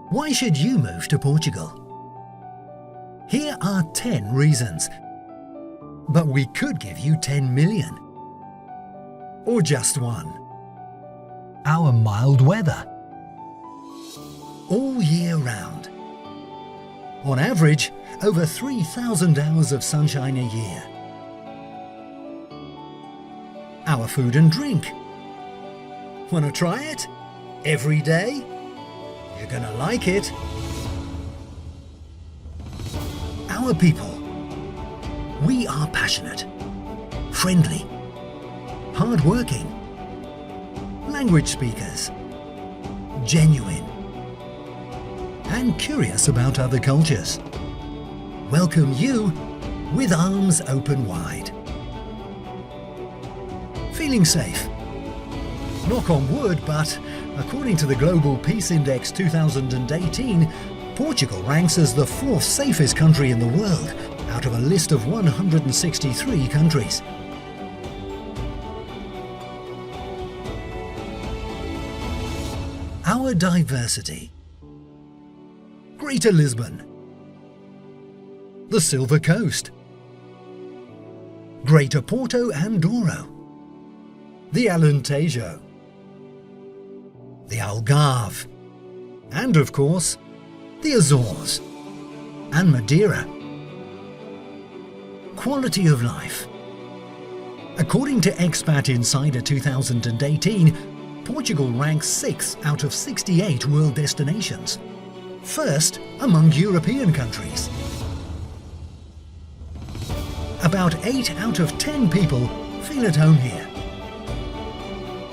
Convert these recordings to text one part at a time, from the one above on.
Why should you move to Portugal? Here are 10 reasons. But we could give you 10 million. Or just one. Our mild weather. All year round. On average, over 3,000 hours of sunshine a year. Our food and drink. Wanna try it? Every day? You're gonna like it. Our people. We are passionate, friendly, hard-working, language speakers, genuine, and curious about other cultures. Welcome you with arms open wide. Feeling safe? Knock on wood, but according to the Global Peace Index 2018, Portugal ranks as the 4th safest country in the world out of a list of 163 countries. Our diversity. Greater Lisbon. The Silver Coast. Greater Porto and Douro. The Alentejo. The Algarve. And of course, the Azores and Madeira. Quality of life. According to Expat Insider 2018, Portugal ranks 6th out of 68 world destinations. First among European countries. About 8 out of 10 people feel at home here.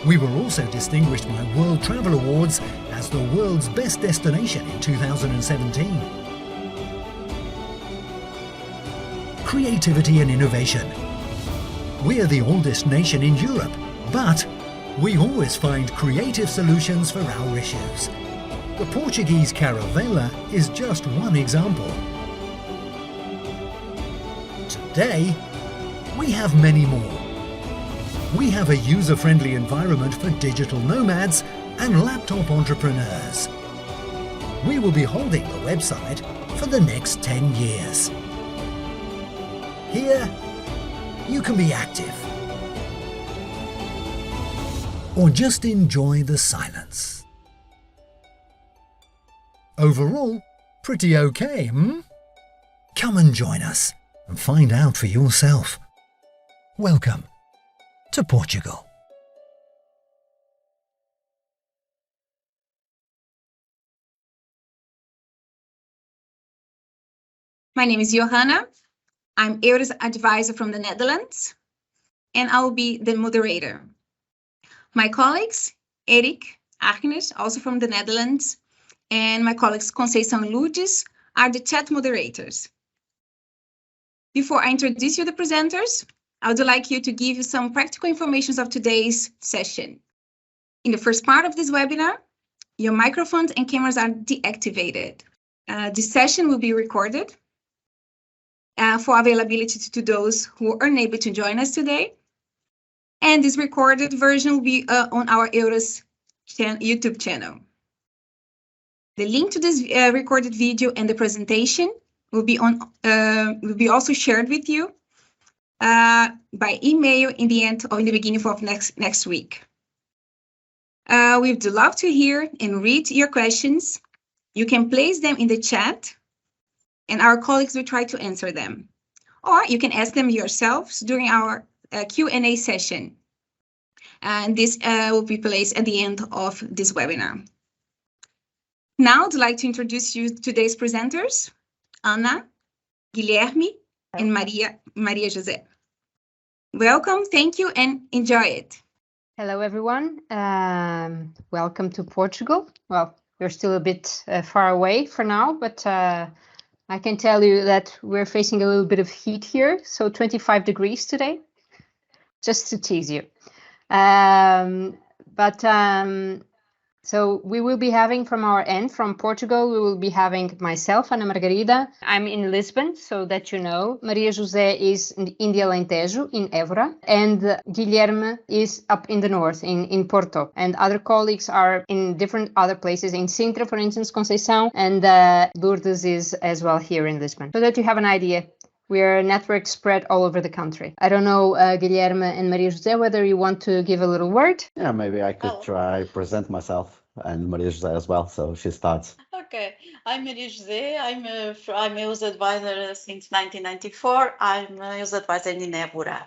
We were also distinguished by World Travel Awards as the world's best destination in 2017. Creativity and innovation. We are the oldest nation in Europe, but we always find creative solutions for our issues. The Portuguese caravela is just one example. Today, we have many more. We have a user-friendly environment for digital nomads and laptop entrepreneurs. We will be holding the website for the next 10 years. Here, you can be active. Or just enjoy the silence. Overall, pretty okay, hmm? Come and join us and find out for yourself. Welcome to Portugal. My name is Johana. I'm EURES advisor from the Netherlands, and I will be the moderator. My colleagues, Erik, Agnes, also from the Netherlands, and my colleagues Conceição Lourdes are the chat moderators. Before I introduce you the presenters, I would like you to give you some practical information of today's session. In the first part of this webinar, your microphones and cameras are deactivated. This session will be recorded for availability to those who are unable to join us today. And this recorded version will be on our EURES YouTube channel. The link to this recorded video and the presentation will be also shared with you by email in the end or in the beginning of next week. We'd love to hear and read your questions. You can place them in the chat and our colleagues will try to answer them. Or you can ask them yourselves during our Q&A session. And this will be placed at the end of this webinar. Now I'd like to introduce you to today's presenters, Ana, Guilherme, and Maria José. Welcome, thank you, and enjoy it. Hello, everyone. Welcome to Portugal. Well, we're still a bit far away for now, but I can tell you that we're facing a little bit of heat here, so 25 degrees today, just to tease you. So we will be having from our end, from Portugal, we will be having myself, Ana Margarida. I'm in Lisbon, so that you know. Maria José is in the Alentejo, in Évora. And Guilherme is up in the north, in Porto. And other colleagues are in different other places, in Sintra, for instance, Conceição. And Lourdes is as well here in Lisbon. So that you have an idea. We are a network spread all over the country. I don't know, Guilherme and Maria José, whether you want to give a little word? Yeah, maybe I could try present myself and Maria José as well, so she starts. Okay, I'm Maria José. I'm a youth advisor since 1994. I'm a youth advisor in Évora.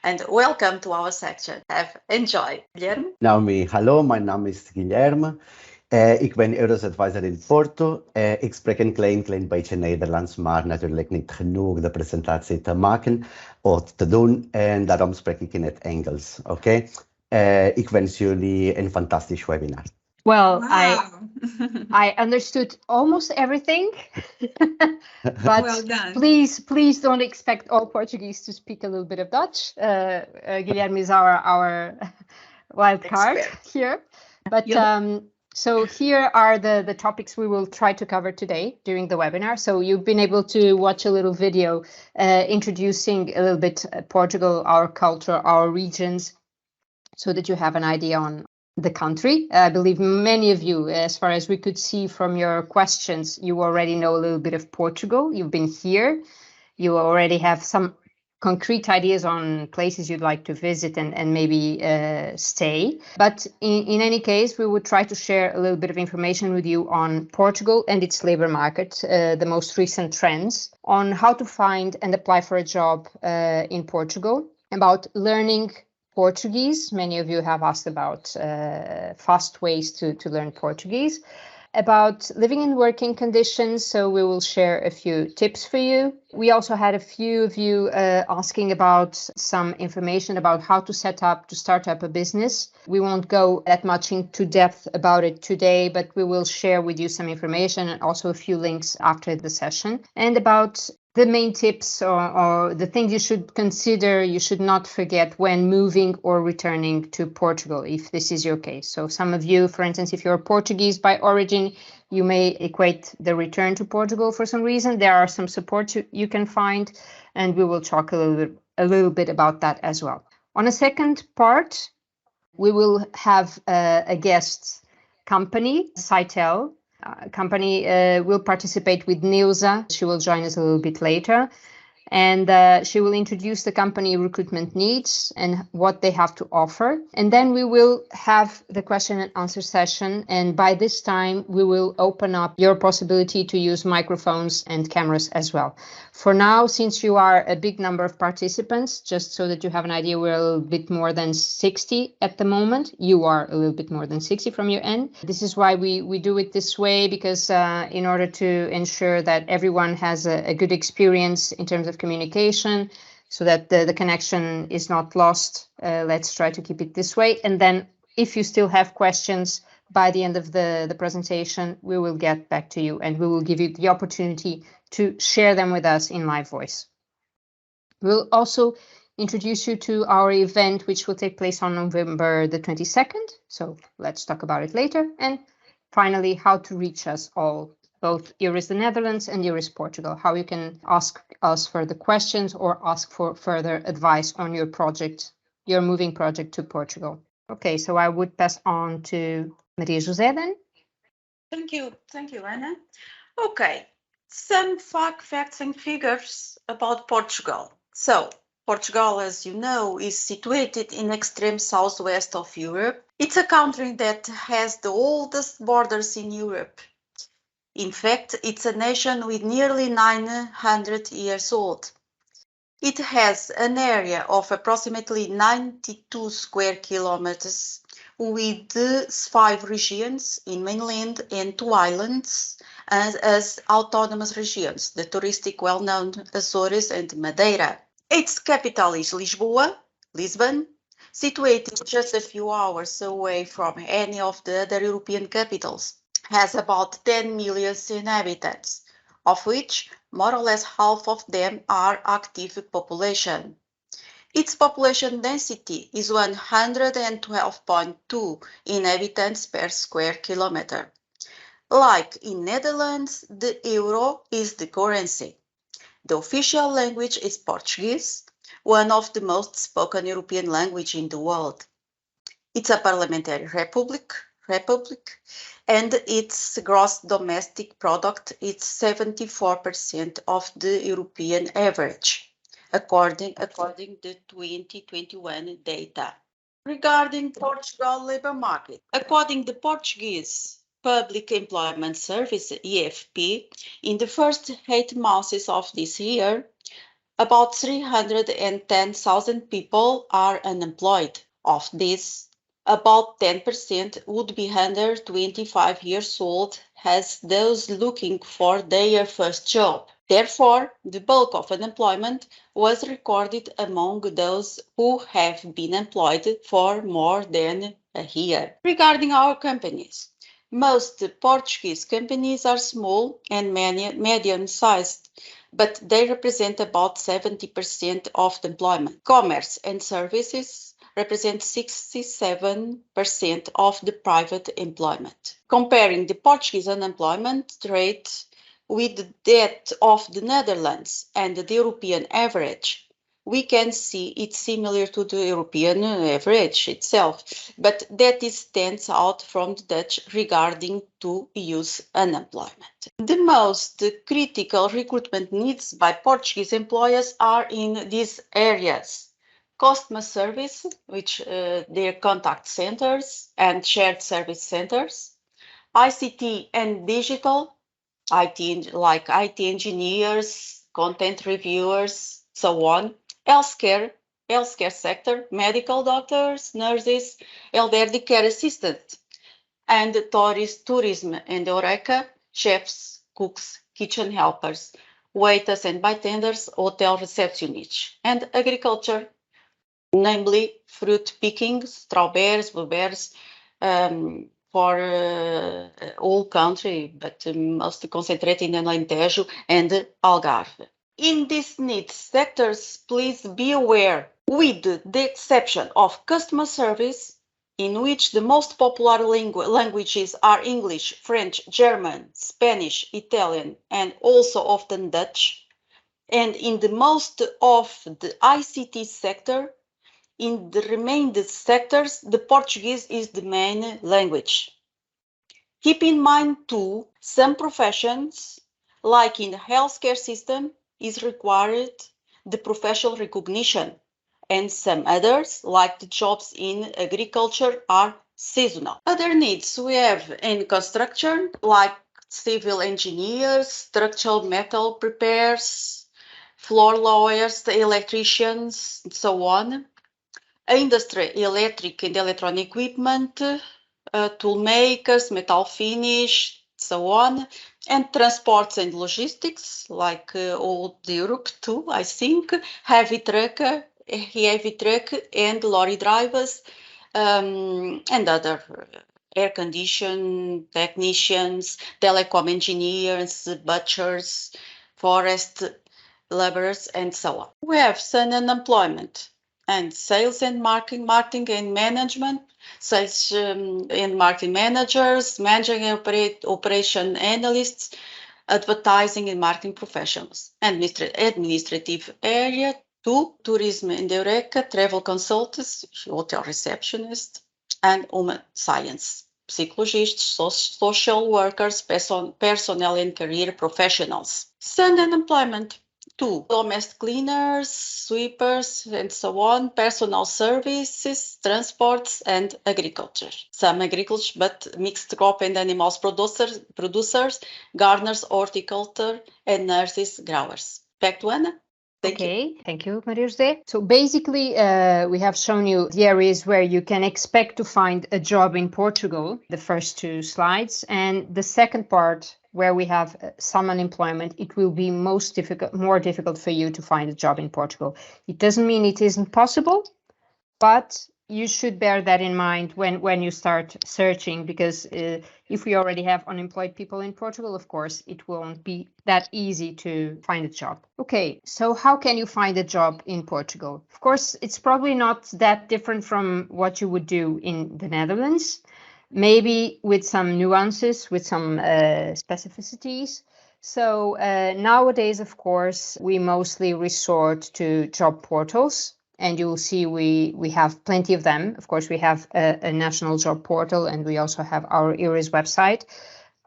And welcome to our section. Enjoy. Guilherme? Nou, hallo, mijn naam is Guilherme. Ik ben EURES advisor in Porto. Ik spreek een klein beetje Nederlands, maar natuurlijk niet genoeg de presentatie te maken of te doen. En daarom spreek ik in het Engels, oké? Ik wens jullie een fantastisch webinar. Well, Wow. I understood almost everything, but Well done. please don't expect all Portuguese to speak a little bit of Dutch. Guilherme is our wild card here. But so here are the topics we will try to cover today during the webinar. So you've been able to watch a little video introducing a little bit Portugal, our culture, our regions, so that you have an idea on the country. I believe many of you, as far as we could see from your questions, you already know a little bit of Portugal. You've been here. You already have some concrete ideas on places you'd like to visit and maybe stay. But in any case, we would try to share a little bit of information with you on Portugal and its labor market, the most recent trends, on how to find and apply for a job in Portugal, about learning Portuguese. Many of you have asked about fast ways to learn Portuguese, about living and working conditions. So we will share a few tips for you. We also had a few of you asking about some information about how to start up a business. We won't go that much into depth about it today, but we will share with you some information and also a few links after the session, and about the main tips or the things you should consider, you should not forget when moving or returning to Portugal, if this is your case. So some of you, for instance, if you're Portuguese by origin, you may equate the return to Portugal for some reason. There are some supports you can find, and we will talk a little bit about that as well. On a second part, we will have a guest company, Citel. Company will participate with Neuza. She will join us a little bit later. And she will introduce the company recruitment needs and what they have to offer. And then we will have the question and answer session. And by this time, we will open up your possibility to use microphones and cameras as well. For now, since you are a big number of participants, just so that you have an idea, we're a little bit more than 60 at the moment. You are a little bit more than 60 from your end. This is why we do it this way, because in order to ensure that everyone has a good experience in terms of communication, so that the connection is not lost, let's try to keep it this way. And then if you still have questions by the end of the presentation, we will get back to you and we will give you the opportunity to share them with us in live voice. We'll also introduce you to our event, which will take place on November the 22nd. So let's talk about it later. And finally, how to reach us all, both EURES the Netherlands and EURES Portugal, how you can ask us further questions or ask for further advice on your project, your moving project to Portugal. Okay, so I would pass on to Maria José then. Thank you, Anna. Okay, some facts and figures about Portugal. So, Portugal, as you know, is situated in extreme southwest of Europe. It's a country that has the oldest borders in Europe. In fact, it's a nation with nearly 900 years old. It has an area of approximately 92 square kilometers, with 5 regions in mainland and 2 islands as autonomous regions, the touristic well-known Azores and Madeira. Its capital is Lisbon, situated just a few hours away from any of the other European capitals. Has about 10 million inhabitants, of which more or less half of them are active population. Its population density is 112.2 inhabitants per square kilometer. Like in Netherlands, the euro is the currency. The official language is Portuguese, one of the most spoken European languages in the world. It's a parliamentary republic, and its gross domestic product is 74% of the European average, according to 2021 data. Regarding Portugal labor market, according to the Portuguese Public Employment Service, EFP, in the first 8 months of this year, about 310,000 people are unemployed. Of this, about 10% would be under 25 years old, as those looking for their first job. Therefore, the bulk of unemployment was recorded among those who have been employed for more than a year. Regarding our companies, most Portuguese companies are small and medium-sized, but they represent about 70% of the employment. Commerce and services represent 67% of the private employment. Comparing the Portuguese unemployment rate with that of the Netherlands and the European average, we can see it's similar to the European average itself, but that stands out from the Dutch regarding to youth unemployment. The most critical recruitment needs by Portuguese employers are in these areas: customer service, which their contact centers and shared service centers, ICT and digital, like IT engineers, content reviewers, so on, healthcare sector, medical doctors, nurses, elderly care assistants, and tourism and HoReCa, chefs, cooks, kitchen helpers, waiters and bartenders, hotel receptionists, and agriculture, namely fruit picking, strawberries, blueberries, for all country, but mostly concentrated in Alentejo and Algarve. In these needs sectors, please be aware, with the exception of customer service, in which the most popular languages are English, French, German, Spanish, Italian, and also often Dutch, and in the most of the ICT sector. In the remaining sectors, the Portuguese is the main language. Keep in mind too, some professions, like in the healthcare system, is required the professional recognition, and some others, like the jobs in agriculture, are seasonal. Other needs we have in construction, like civil engineers, structural metal preparers, floor lawyers, electricians, and so on. Industry, electric and electronic equipment, tool makers, metal finish, so on, and transports and logistics, like all Europe too, I think, heavy truck and lorry drivers, and other air condition technicians, telecom engineers, butchers, forest laborers, and so on. We have some unemployment and sales and marketing and management, sales and marketing managers, managing and operation analysts, advertising and marketing professionals, administrative area, tourism and HoReCa, travel consultants, hotel receptionists, and human science, psychologists, social workers, personnel and career professionals. Some unemployment. 2. Domestic cleaners, sweepers, and so on, personal services, transports, and agriculture. Some agriculture, but mixed crop and animals producers, gardeners, horticulture, and nurses, growers. Back to Anna. Thank you. Thank you, Maria José. So basically, we have shown you the areas where you can expect to find a job in Portugal, the first 2 slides, and the second part, where we have some unemployment, it will be more difficult for you to find a job in Portugal. It doesn't mean it isn't possible, but you should bear that in mind when you start searching, because if we already have unemployed people in Portugal, of course, it won't be that easy to find a job. Okay, so how can you find a job in Portugal? Of course, it's probably not that different from what you would do in the Netherlands, maybe with some nuances, with some specificities. So nowadays, of course, we mostly resort to job portals. And you will see we have plenty of them. Of course, we have a national job portal, and we also have our EURES website.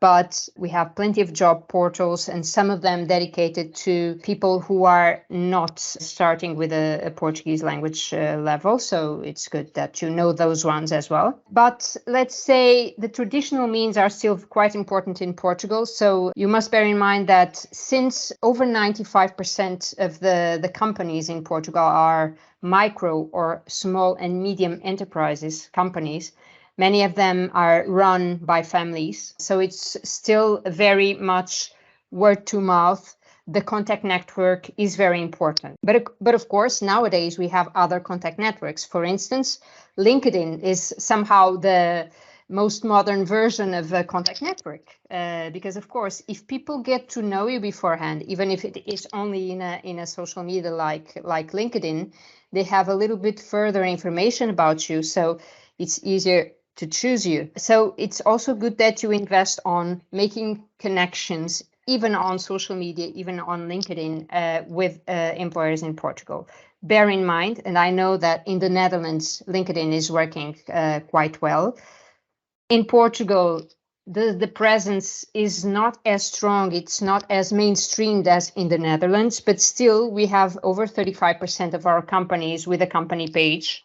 But we have plenty of job portals, and some of them dedicated to people who are not starting with a Portuguese language level. So it's good that you know those ones as well. But let's say the traditional means are still quite important in Portugal. So you must bear in mind that since over 95% of the companies in Portugal are micro or small and medium enterprises companies, many of them are run by families. So it's still very much word to mouth. The contact network is very important. But of course, nowadays we have other contact networks. For instance, LinkedIn is somehow the most modern version of a contact network. Because of course, if people get to know you beforehand, even if it is only in a social media like LinkedIn, they have a little bit further information about you. So it's easier to choose you. So it's also good that you invest on making connections, even on social media, even on LinkedIn, with employers in Portugal. Bear in mind, and I know that in the Netherlands, LinkedIn is working quite well. In Portugal, the presence is not as strong, it's not as mainstreamed as in the Netherlands, but still we have over 35% of our companies with a company page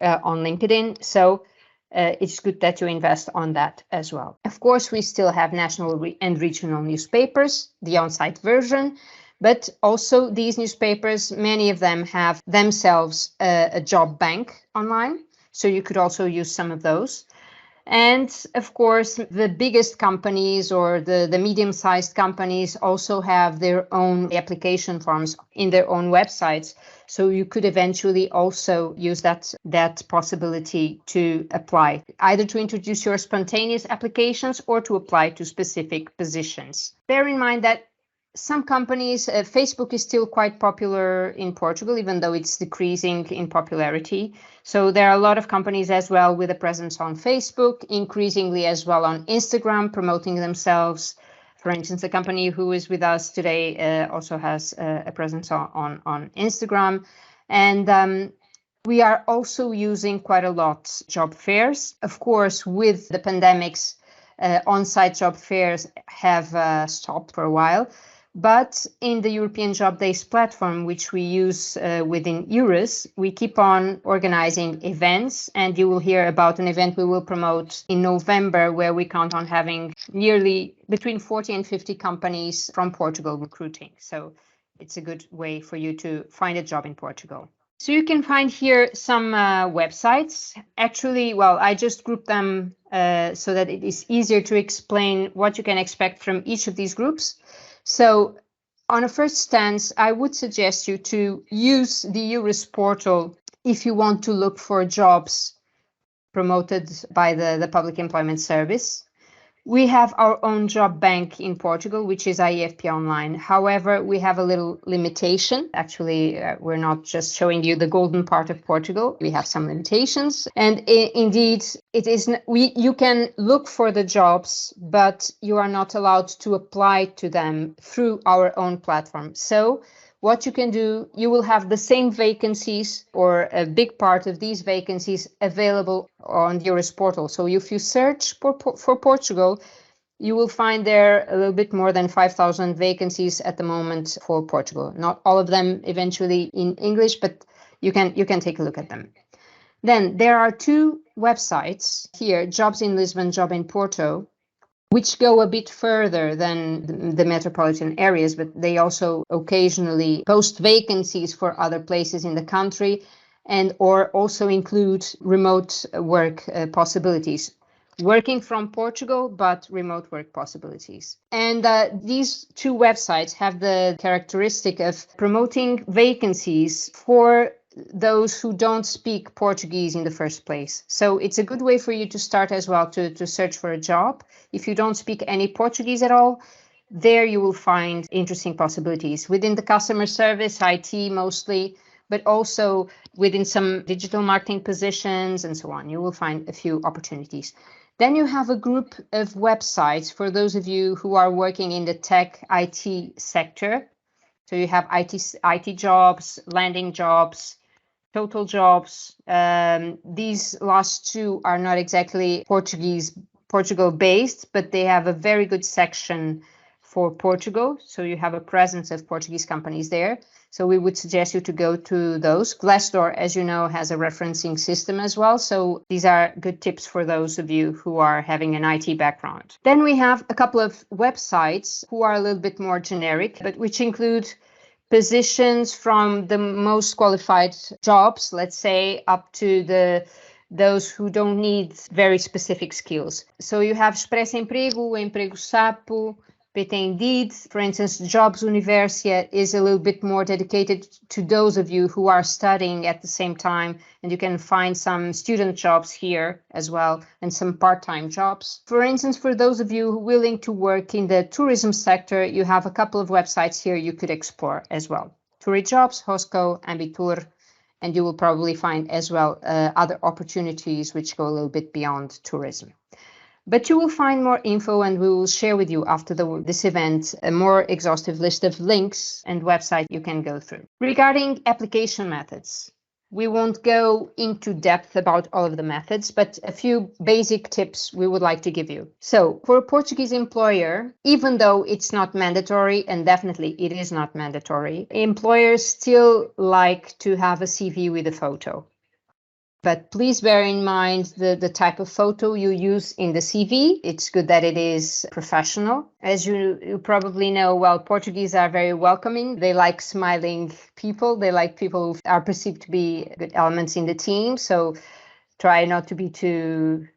on LinkedIn. So it's good that you invest on that as well. Of course, we still have national and regional newspapers, the on-site version, but also these newspapers, many of them have themselves a job bank online. So you could also use some of those. And of course, the biggest companies or the medium-sized companies also have their own application forms in their own websites. So you could eventually also use that possibility to apply, either to introduce your spontaneous applications or to apply to specific positions. Bear in mind that some companies, Facebook is still quite popular in Portugal, even though it's decreasing in popularity. So there are a lot of companies as well with a presence on Facebook, increasingly as well on Instagram, promoting themselves. For instance, a company who is with us today also has a presence on Instagram. And we are also using quite a lot job fairs. Of course, with the pandemics, on-site job fairs have stopped for a while. But in the European Job Days platform, which we use within EURES, we keep on organizing events, and you will hear about an event we will promote in November, where we count on having nearly between 40 and 50 companies from Portugal recruiting. So it's a good way for you to find a job in Portugal. So you can find here some websites. Actually, well, I just grouped them so that it is easier to explain what you can expect from each of these groups. So on a first stance, I would suggest you to use the EURES portal if you want to look for jobs promoted by the Public Employment Service. We have our own job bank in Portugal, which is IEFP Online. However, we have a little limitation. Actually, we're not just showing you the golden part of Portugal. We have some limitations. And indeed, you can look for the jobs, but you are not allowed to apply to them through our own platform. So what you can do, you will have the same vacancies or a big part of these vacancies available on the EURES portal. So if you search for Portugal, you will find there a little bit more than 5,000 vacancies at the moment for Portugal. Not all of them eventually in English, but you can take a look at them. Then there are two websites here, Jobs in Lisbon, Job in Porto, which go a bit further than the metropolitan areas, but they also occasionally post vacancies for other places in the country and or also include remote work possibilities. Working from Portugal, but remote work possibilities. And these two websites have the characteristic of promoting vacancies for those who don't speak Portuguese in the first place. So it's a good way for you to start as well to search for a job. If you don't speak any Portuguese at all, there you will find interesting possibilities within the customer service, IT mostly, but also within some digital marketing positions and so on. You will find a few opportunities. Then you have a group of websites for those of you who are working in the tech IT sector. So you have IT jobs, landing jobs, total jobs. These last two are not exactly Portugal based, but they have a very good section for Portugal. So you have a presence of Portuguese companies there. So we would suggest you to go to those. Glassdoor, as you know, has a referencing system as well. So these are good tips for those of you who are having an IT background. Then we have a couple of websites who are a little bit more generic, but which include positions from the most qualified jobs, let's say, up to those who don't need very specific skills. So you have Expresso Emprego, Emprego Sapo, PT Indeed. For instance, Jobs Universia is a little bit more dedicated to those of you who are studying at the same time, and you can find some student jobs here as well and some part-time jobs. For instance, for those of you willing to work in the tourism sector, you have a couple of websites here you could explore as well. Tourijobs, Hosco, Ambitur, and you will probably find as well other opportunities which go a little bit beyond tourism. But you will find more info, and we will share with you after this event a more exhaustive list of links and websites you can go through. Regarding application methods, we won't go into depth about all of the methods, but a few basic tips we would like to give you. So for a Portuguese employer, even though it's not mandatory, and definitely it is not mandatory, employers still like to have a CV with a photo. But please bear in mind the type of photo you use in the CV. It's good that it is professional. As you probably know, well, Portuguese are very welcoming. They like smiling people. They like people who are perceived to be good elements in the team. So try not to be too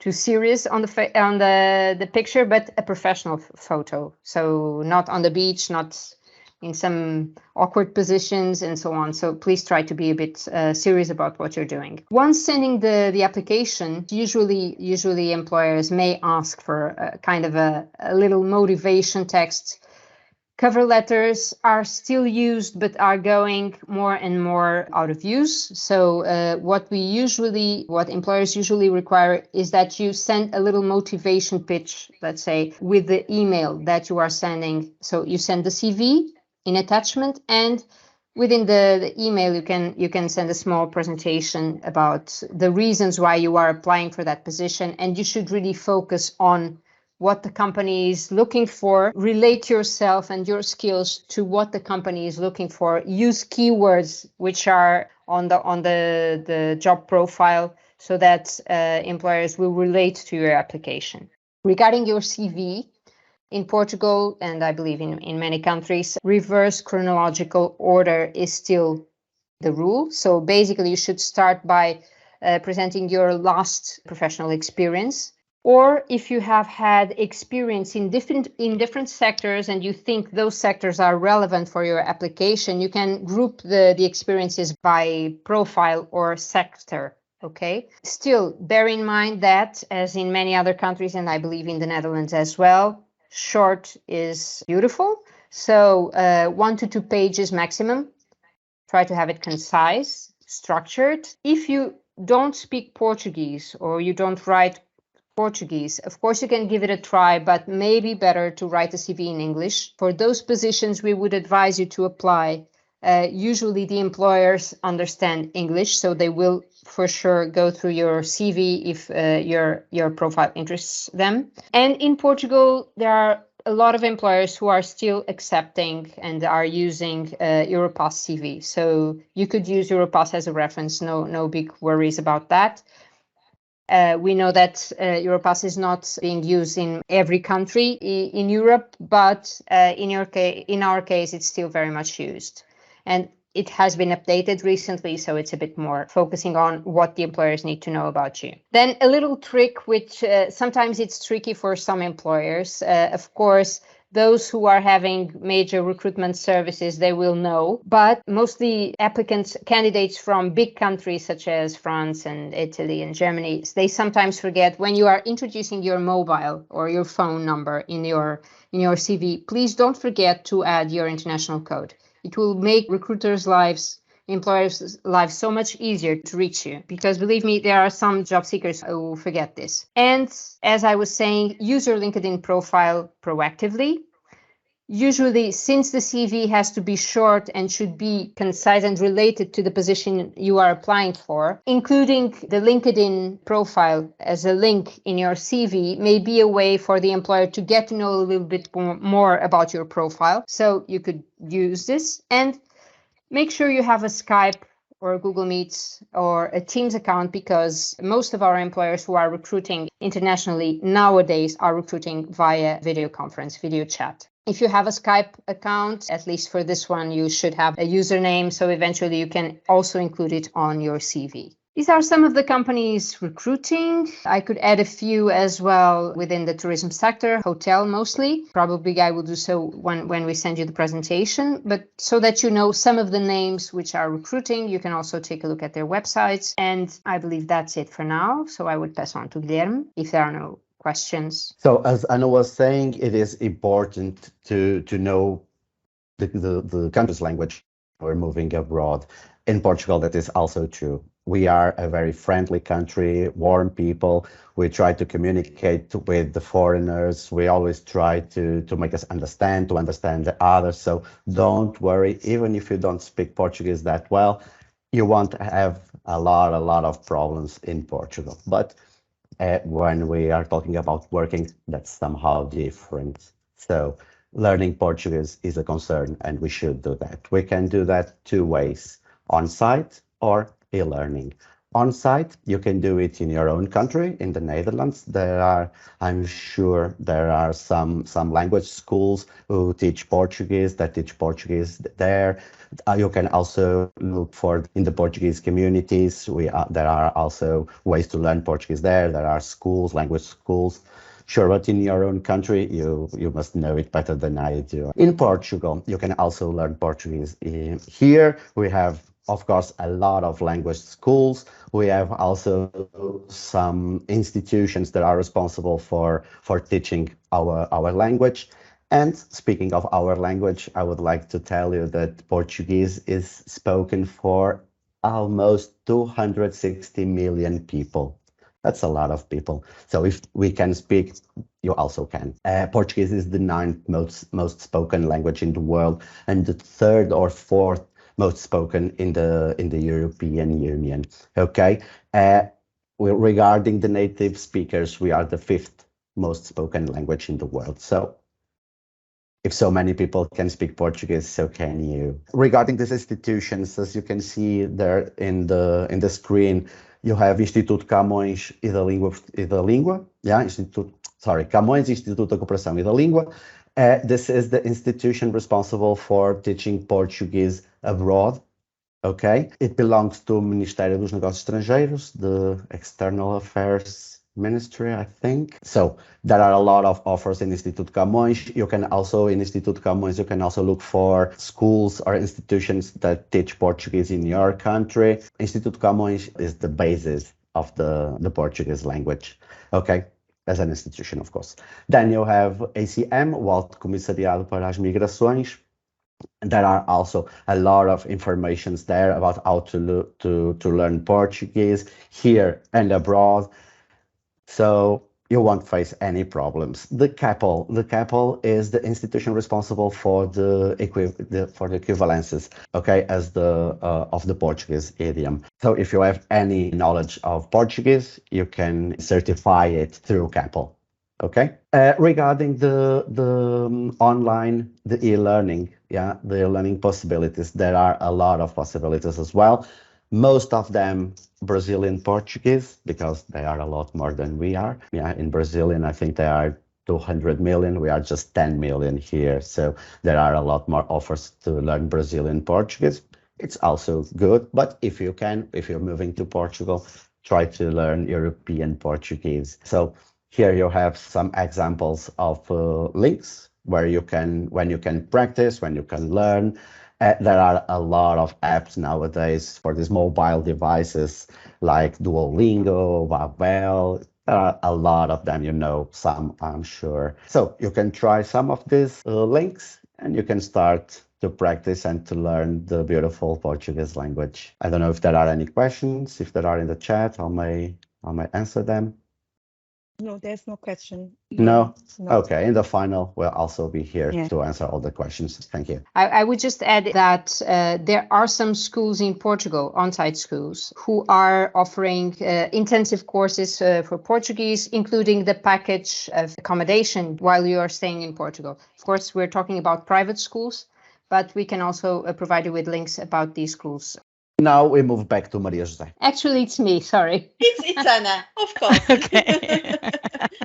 serious on the picture, but a professional photo. So not on the beach, not in some awkward positions and so on. So please try to be a bit serious about what you're doing. Once sending the application, usually employers may ask for a kind of a little motivation text. Cover letters are still used, but are going more and more out of use. So what employers usually require is that you send a little motivation pitch, let's say, with the email that you are sending. So you send the CV in attachment, and within the email you can send a small presentation about the reasons why you are applying for that position, and you should really focus on what the company is looking for. Relate yourself and your skills to what the company is looking for. Use keywords which are on the job profile so that employers will relate to your application. Regarding your CV, in Portugal, and I believe in many countries, reverse chronological order is still the rule. So basically, you should start by presenting your last professional experience. Or if you have had experience in different sectors and you think those sectors are relevant for your application, you can group the experiences by profile or sector. Okay. Still, bear in mind that, as in many other countries, and I believe in the Netherlands as well, short is beautiful. So 1 to 2 pages maximum. Try to have it concise, structured. If you don't speak Portuguese or you don't write Portuguese, of course you can give it a try, but maybe better to write a CV in English. For those positions, we would advise you to apply. Usually the employers understand English, so they will for sure go through your CV if your profile interests them. And in Portugal, there are a lot of employers who are still accepting and are using Europass CV. So you could use Europass as a reference. No big worries about that. We know that Europass is not being used in every country in Europe, but in our case, it's still very much used. And it has been updated recently, so it's a bit more focusing on what the employers need to know about you. Then a little trick, which sometimes it's tricky for some employers. Of course, those who are having major recruitment services, they will know. But mostly candidates from big countries such as France and Italy and Germany, they sometimes forget when you are introducing your mobile or your phone number in your CV, please don't forget to add your international code. It will make employers' lives so much easier to reach you, because believe me, there are some job seekers who forget this. And as I was saying, use your LinkedIn profile proactively. Usually, since the CV has to be short and should be concise and related to the position you are applying for, including the LinkedIn profile as a link in your CV may be a way for the employer to get to know a little bit more about your profile. So you could use this, and make sure you have a Skype or a Google Meets or a Teams account, because most of our employers who are recruiting internationally nowadays are recruiting via video conference, video chat. If you have a Skype account, at least for this one, you should have a username, so eventually you can also include it on your CV. These are some of the companies recruiting. I could add a few as well within the tourism sector, hotel mostly. Probably I will do so when we send you the presentation, but so that you know some of the names which are recruiting, you can also take a look at their websites. And I believe that's it for now. So I would pass on to Guilherme if there are no questions. So as Anna was saying, it is important to know the country's language. We're moving abroad. In Portugal, that is also true. We are a very friendly country, warm people. We try to communicate with the foreigners. We always try to make us understand, to understand the others. So don't worry, even if you don't speak Portuguese that well, you won't have a lot of problems in Portugal. But when we are talking about working, that's somehow different. So learning Portuguese is a concern, and we should do that. We can do that two ways: on-site or e-learning. On-site, you can do it in your own country, in the Netherlands. I'm sure there are some language schools who teach Portuguese, that teach Portuguese there. You can also look for in the Portuguese communities. There are also ways to learn Portuguese there. There are schools, language schools. Sure, but in your own country, you must know it better than I do. In Portugal, you can also learn Portuguese. Here, we have, of course, a lot of language schools. We have also some institutions that are responsible for teaching our language. And speaking of our language, I would like to tell you that Portuguese is spoken for almost 260 million people. That's a lot of people. So if we can speak, you also can. Portuguese is the 9th most spoken language in the world, and the 3rd or 4th most spoken in the European Union. Okay. Regarding the native speakers, we are the 5th most spoken language in the world. So if so many people can speak Portuguese, so can you. Regarding these institutions, as you can see there in the screen, you have Instituto Camões e da Língua. Yeah, Camões, Instituto da Cooperação e da Língua. This is the institution responsible for teaching Portuguese abroad. Okay, it belongs to Ministério dos Negócios Estrangeiros, the External Affairs Ministry, I think. So there are a lot of offers in Instituto Camões. In Instituto Camões, you can also look for schools or institutions that teach Portuguese in your country. Instituto Camões is the basis of the Portuguese language. Okay, as an institution, of course. Then you have ACM, o Alto Comissariado para as Migrações. There are also a lot of informations there about how to learn Portuguese here and abroad. So you won't face any problems. The CAPEL is the institution responsible for the equivalences, okay, as of the Portuguese idiom. So if you have any knowledge of Portuguese, you can certify it through CAPEL. Okay. Regarding the online, the e-learning, the e-learning possibilities, there are a lot of possibilities as well. Most of them Brazilian Portuguese, because they are a lot more than we are. Yeah, in Brazilian, I think they are 200 million. We are just 10 million here. So there are a lot more offers to learn Brazilian Portuguese. It's also good, but if you're moving to Portugal, try to learn European Portuguese. So here you have some examples of links when you can practice, when you can learn. There are a lot of apps nowadays for these mobile devices like Duolingo, Babel. There are a lot of them, some I'm sure. So you can try some of these links and you can start to practice and to learn the beautiful Portuguese language. I don't know if there are any questions. If there are in the chat, I may answer them. No, there's no question. No? No. Okay, in the final, we'll also be here Yeah. to answer all the questions. Thank you. I would just add that there are some schools in Portugal, on-site schools, who are offering intensive courses for Portuguese, including the package of accommodation while you are staying in Portugal. Of course, we're talking about private schools, but we can also provide you with links about these schools. Now we move back to Maria José. Actually, it's me, sorry. It's Anna, of course. Okay.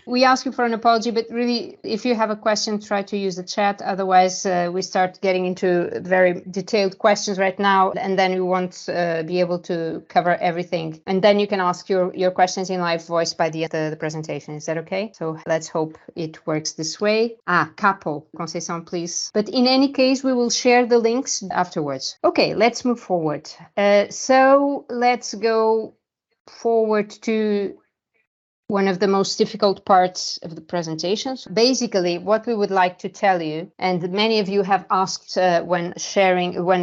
We ask you for an apology, but really, if you have a question, try to use the chat. Otherwise, we start getting into very detailed questions right now, and then we won't be able to cover everything. And then you can ask your questions in live voice by the end of the presentation. Is that okay? So let's hope it works this way. Capo, Conceição, please. But in any case, we will share the links afterwards. Okay, let's move forward. So let's go forward to one of the most difficult parts of the presentations. Basically, what we would like to tell you, and many of you have asked when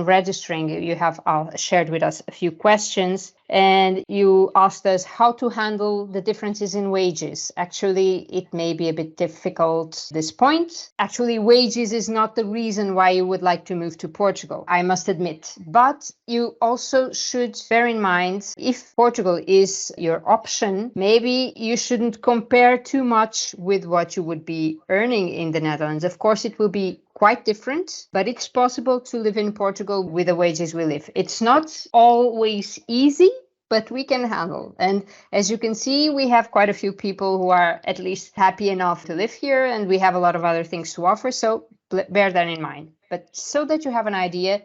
registering, you have shared with us a few questions, and you asked us how to handle the differences in wages. Actually, it may be a bit difficult at this point. Actually, wages is not the reason why you would like to move to Portugal, I must admit. But you also should bear in mind, if Portugal is your option, maybe you shouldn't compare too much with what you would be earning in the Netherlands. Of course, it will be quite different, but it's possible to live in Portugal with the wages we live. It's not always easy, but we can handle. And as you can see, we have quite a few people who are at least happy enough to live here, and we have a lot of other things to offer, so bear that in mind. But so that you have an idea,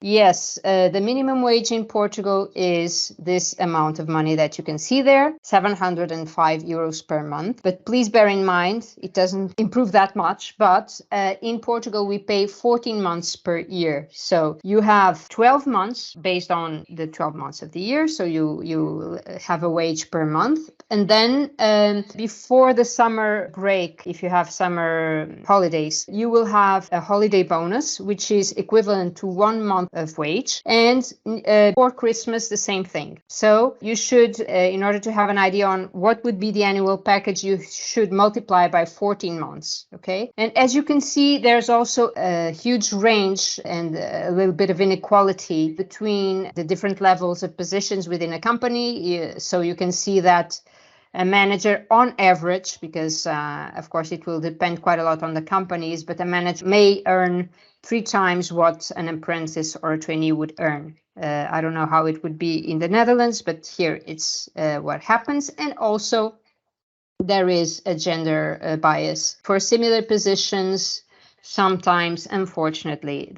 yes, the minimum wage in Portugal is this amount of money that you can see there, 705 euros per month. But please bear in mind, it doesn't improve that much. But in Portugal, we pay 14 months per year. So you have 12 months based on the 12 months of the year. So you have a wage per month. And then before the summer break, if you have summer holidays, you will have a holiday bonus, which is equivalent to 1 month of wage, and for Christmas the same thing. So you should, in order to have an idea on what would be the annual package, you should multiply by 14 months. Okay, and as you can see, there's also a huge range and a little bit of inequality between the different levels of positions within a company. So you can see that a manager on average, because of course it will depend quite a lot on the companies, but a manager may earn 3 times what an apprentice or a trainee would earn. I don't know how it would be in the Netherlands, but here it's what happens. And also there is a gender bias. For similar positions, sometimes, unfortunately,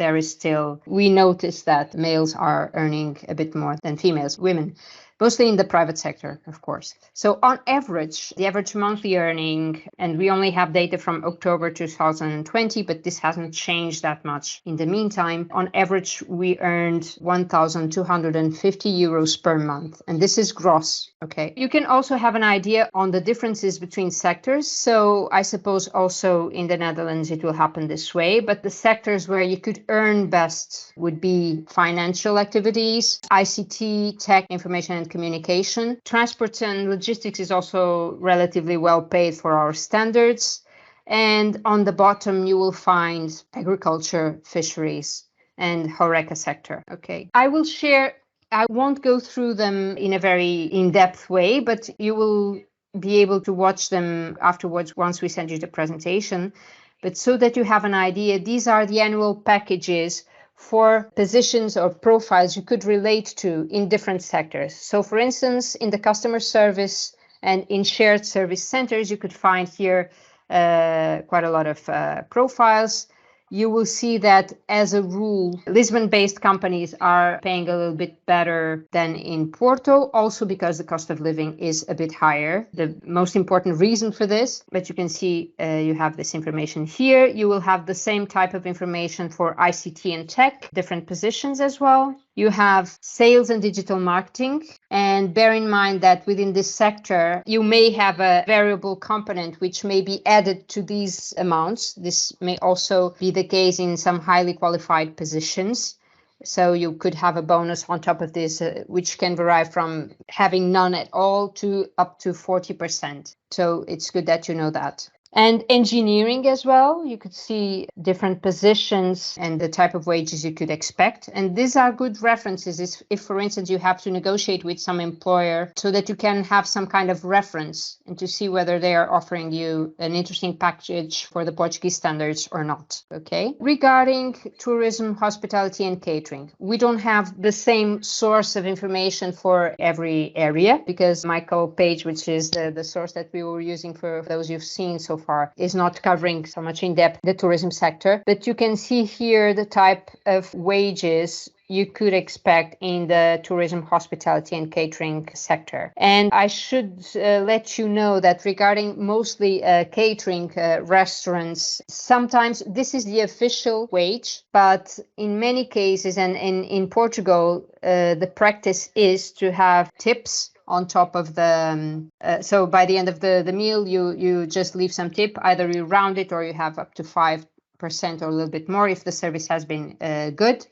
we notice that males are earning a bit more than females, women. Mostly in the private sector, of course. So on average, the average monthly earning, and we only have data from October 2020, but this hasn't changed that much in the meantime. On average, we earned 1,250 euros per month, and this is gross, okay? You can also have an idea on the differences between sectors. So I suppose also in the Netherlands it will happen this way, but the sectors where you could earn best would be financial activities, ICT, tech, information and communication. Transport and logistics is also relatively well paid for our standards. And on the bottom, you will find agriculture, fisheries, and HoReCa sector. Okay, I won't go through them in a very in-depth way, but you will be able to watch them afterwards once we send you the presentation. But so that you have an idea, these are the annual packages for positions or profiles you could relate to in different sectors. So for instance, in the customer service and in shared service centers, you could find here quite a lot of profiles. you will see that as a rule, Lisbon-based companies are paying a little bit better than in Porto, also because the cost of living is a bit higher. The most important reason for this, but you can see you have this information here. You will have the same type of information for ICT and tech, different positions as well. You have sales and digital marketing, and bear in mind that within this sector, you may have a variable component which may be added to these amounts. This may also be the case in some highly qualified positions. So you could have a bonus on top of this, which can vary from having none at all to up to 40%. So it's good that you know that. And engineering as well, you could see different positions and the type of wages you could expect. And these are good references if, for instance, you have to negotiate with some employer so that you can have some kind of reference and to see whether they are offering you an interesting package for the Portuguese standards or not. Okay. Regarding tourism, hospitality and catering, we don't have the same source of information for every area because Michael Page, which is the source that we were using for those you've seen so far, is not covering so much in depth the tourism sector, but you can see here the type of wages you could expect in the tourism, hospitality and catering sector. And I should let you know that regarding mostly catering restaurants, sometimes this is the official wage, but in many cases and in Portugal, the practice is to have tips on top of the so by the end of the meal you just leave some tip, either you round it or you have up to 5% or a little bit more if the service has been good.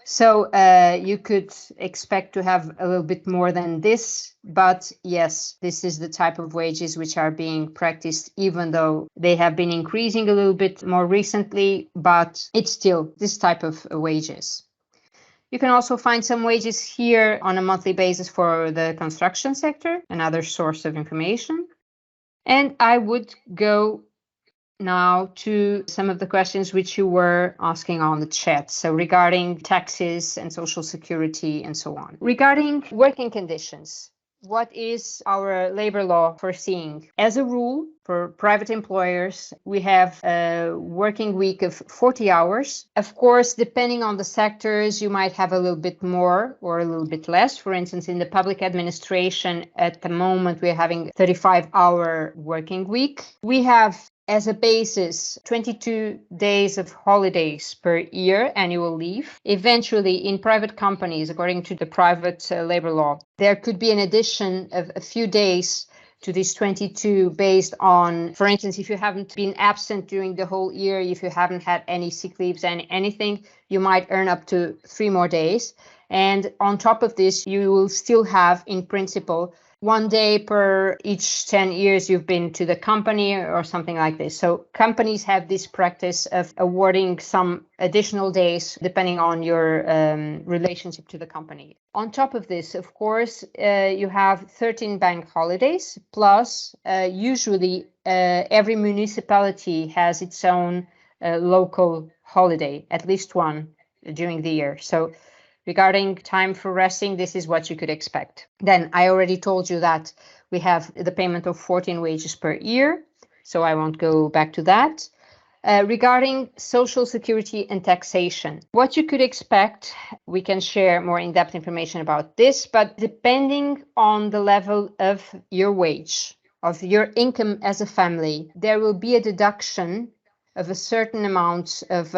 So you could expect to have a little bit more than this, but yes, this is the type of wages which are being practiced, even though they have been increasing a little bit more recently, but it's still this type of wages. You can also find some wages here on a monthly basis for the construction sector, another source of information. And I would go now to some of the questions which you were asking on the chat. So regarding taxes and social security and so on. Regarding working conditions, what is our labor law foreseeing? As a rule, for private employers, we have a working week of 40 hours. Of course, depending on the sectors, you might have a little bit more or a little bit less. For instance, in the public administration, at the moment, we're having 35-hour working week. We have as a basis, 22 days of holidays per year, annual leave. Eventually, in private companies, according to the private labor law, there could be an addition of a few days to these 22 based on, for instance, if you haven't been absent during the whole year, if you haven't had any sick leaves and anything, you might earn up to 3 more days. And on top of this, you will still have, in principle, 1 day per each 10 years you've been to the company or something like this. So companies have this practice of awarding some additional days depending on your relationship to the company. On top of this, of course, you have 13 bank holidays, plus usually every municipality has its own local holiday, at least one during the year. So regarding time for resting, this is what you could expect. Then I already told you that we have the payment of 14 wages per year, so I won't go back to that. Regarding social security and taxation, what you could expect, we can share more in-depth information about this, but depending on the level of your wage, of your income as a family, there will be a deduction of a certain amount of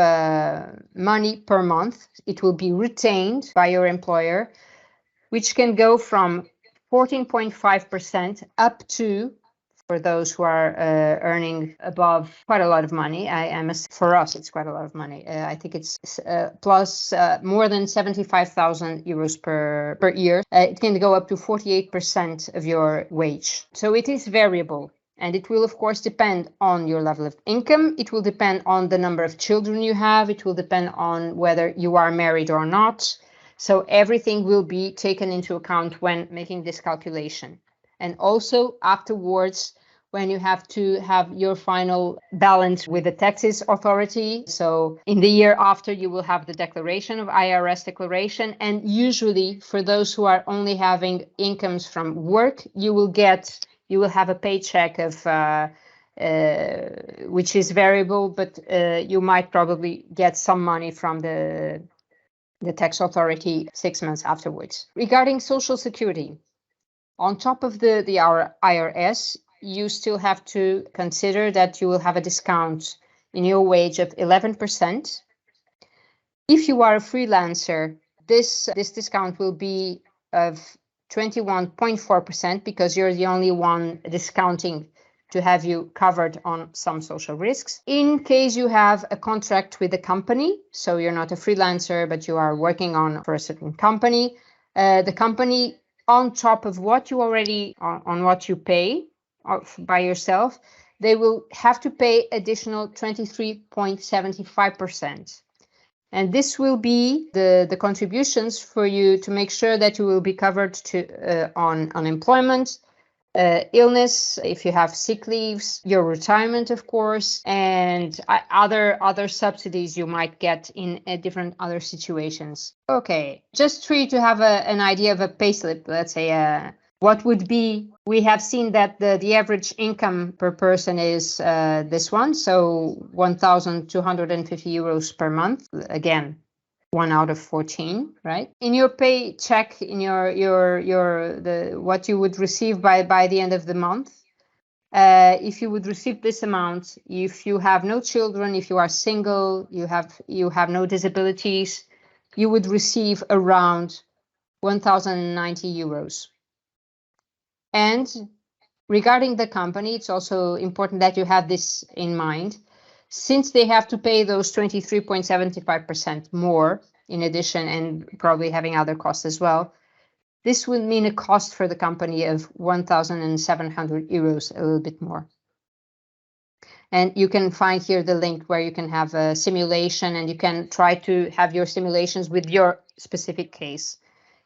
money per month. It will be retained by your employer, which can go from 14.5% up to, for those who are earning above quite a lot of money, for us, it's quite a lot of money. I think it's plus more than 75,000 euros per year. It can go up to 48% of your wage. So it is variable. And it will, of course, depend on your level of income. It will depend on the number of children you have. It will depend on whether you are married or not. So everything will be taken into account when making this calculation. And also afterwards, when you have to have your final balance with the taxes authority. So in the year after, you will have the declaration of IRS declaration. And usually for those who are only having incomes from work, you will have a paycheck of which is variable, but you might probably get some money from the tax authority 6 months afterwards. Regarding Social Security, on top of the IRS, you still have to consider that you will have a discount in your wage of 11%. If you are a freelancer, this discount will be of 21.4% because you're the only one discounting to have you covered on some social risks. In case you have a contract with a company, so you're not a freelancer, but you are working for a certain company, the company, on top of what you already, on what you pay by yourself, they will have to pay additional 23.75%. And this will be the contributions for you to make sure that you will be covered on unemployment, illness, if you have sick leaves, your retirement, of course, and other subsidies you might get in different other situations. Okay, just for you to have an idea of a payslip, let's say what would be, we have seen that the average income per person is this one, so 1,250 euros per month. Again, 1 out of 14, right? In your paycheck, in what you would receive by the end of the month, if you would receive this amount, if you have no children, if you are single, you have no disabilities, you would receive around 1,090 euros. And regarding the company, it's also important that you have this in mind. Since they have to pay those 23.75% more in addition, and probably having other costs as well, this would mean a cost for the company of 1,700 euros, a little bit more. And you can find here the link where you can have a simulation and you can try to have your simulations with your specific case.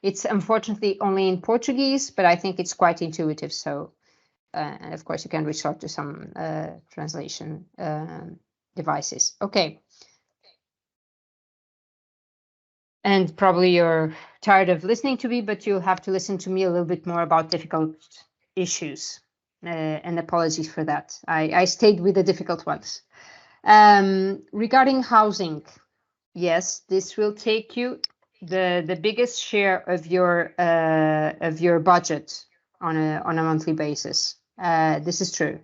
It's unfortunately only in Portuguese, but I think it's quite intuitive. So, and of course, you can resort to some translation devices. Okay. And probably you're tired of listening to me, but you'll have to listen to me a little bit more about difficult issues. And apologies for that. I stayed with the difficult ones. Regarding housing, yes, this will take you the biggest share of your budget on a monthly basis. This is true.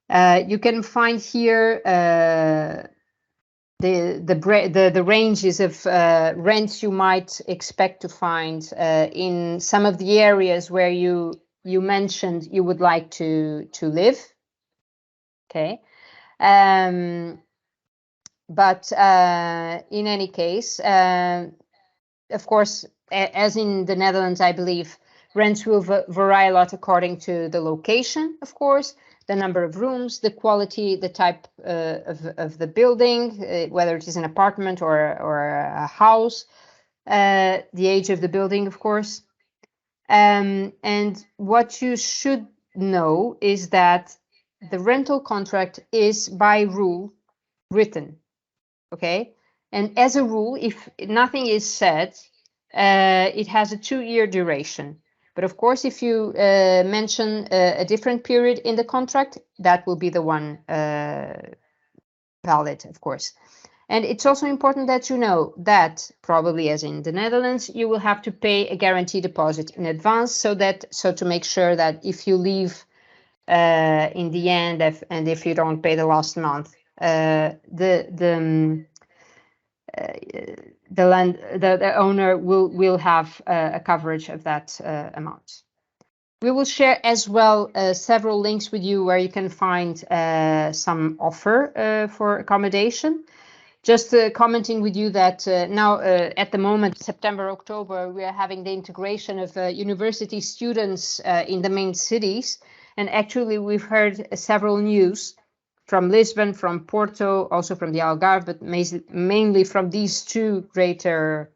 You can find here the ranges of rents you might expect to find in some of the areas where you mentioned you would like to live. Okay. But in any case, of course, as in the Netherlands, I believe rents will vary a lot according to the location, of course, the number of rooms, the quality, the type of the building, whether it is an apartment or a house, the age of the building, of course. And what you should know is that the rental contract is by rule written, okay? And as a rule, if nothing is said, it has a 2-year duration. But of course, if you mention a different period in the contract, that will be the one valid, of course. And it's also important that you know that, probably as in the Netherlands, you will have to pay a guarantee deposit in advance, so to make sure that if you leave in the end, and if you don't pay the last month, the owner will have a coverage of that amount. We will share as well several links with you where you can find some offer for accommodation. Just commenting with you that now at the moment, September, October, we are having the integration of university students in the main cities. And actually, we've heard several news from Lisbon, from Porto, also from the Algarve, but mainly from these two greater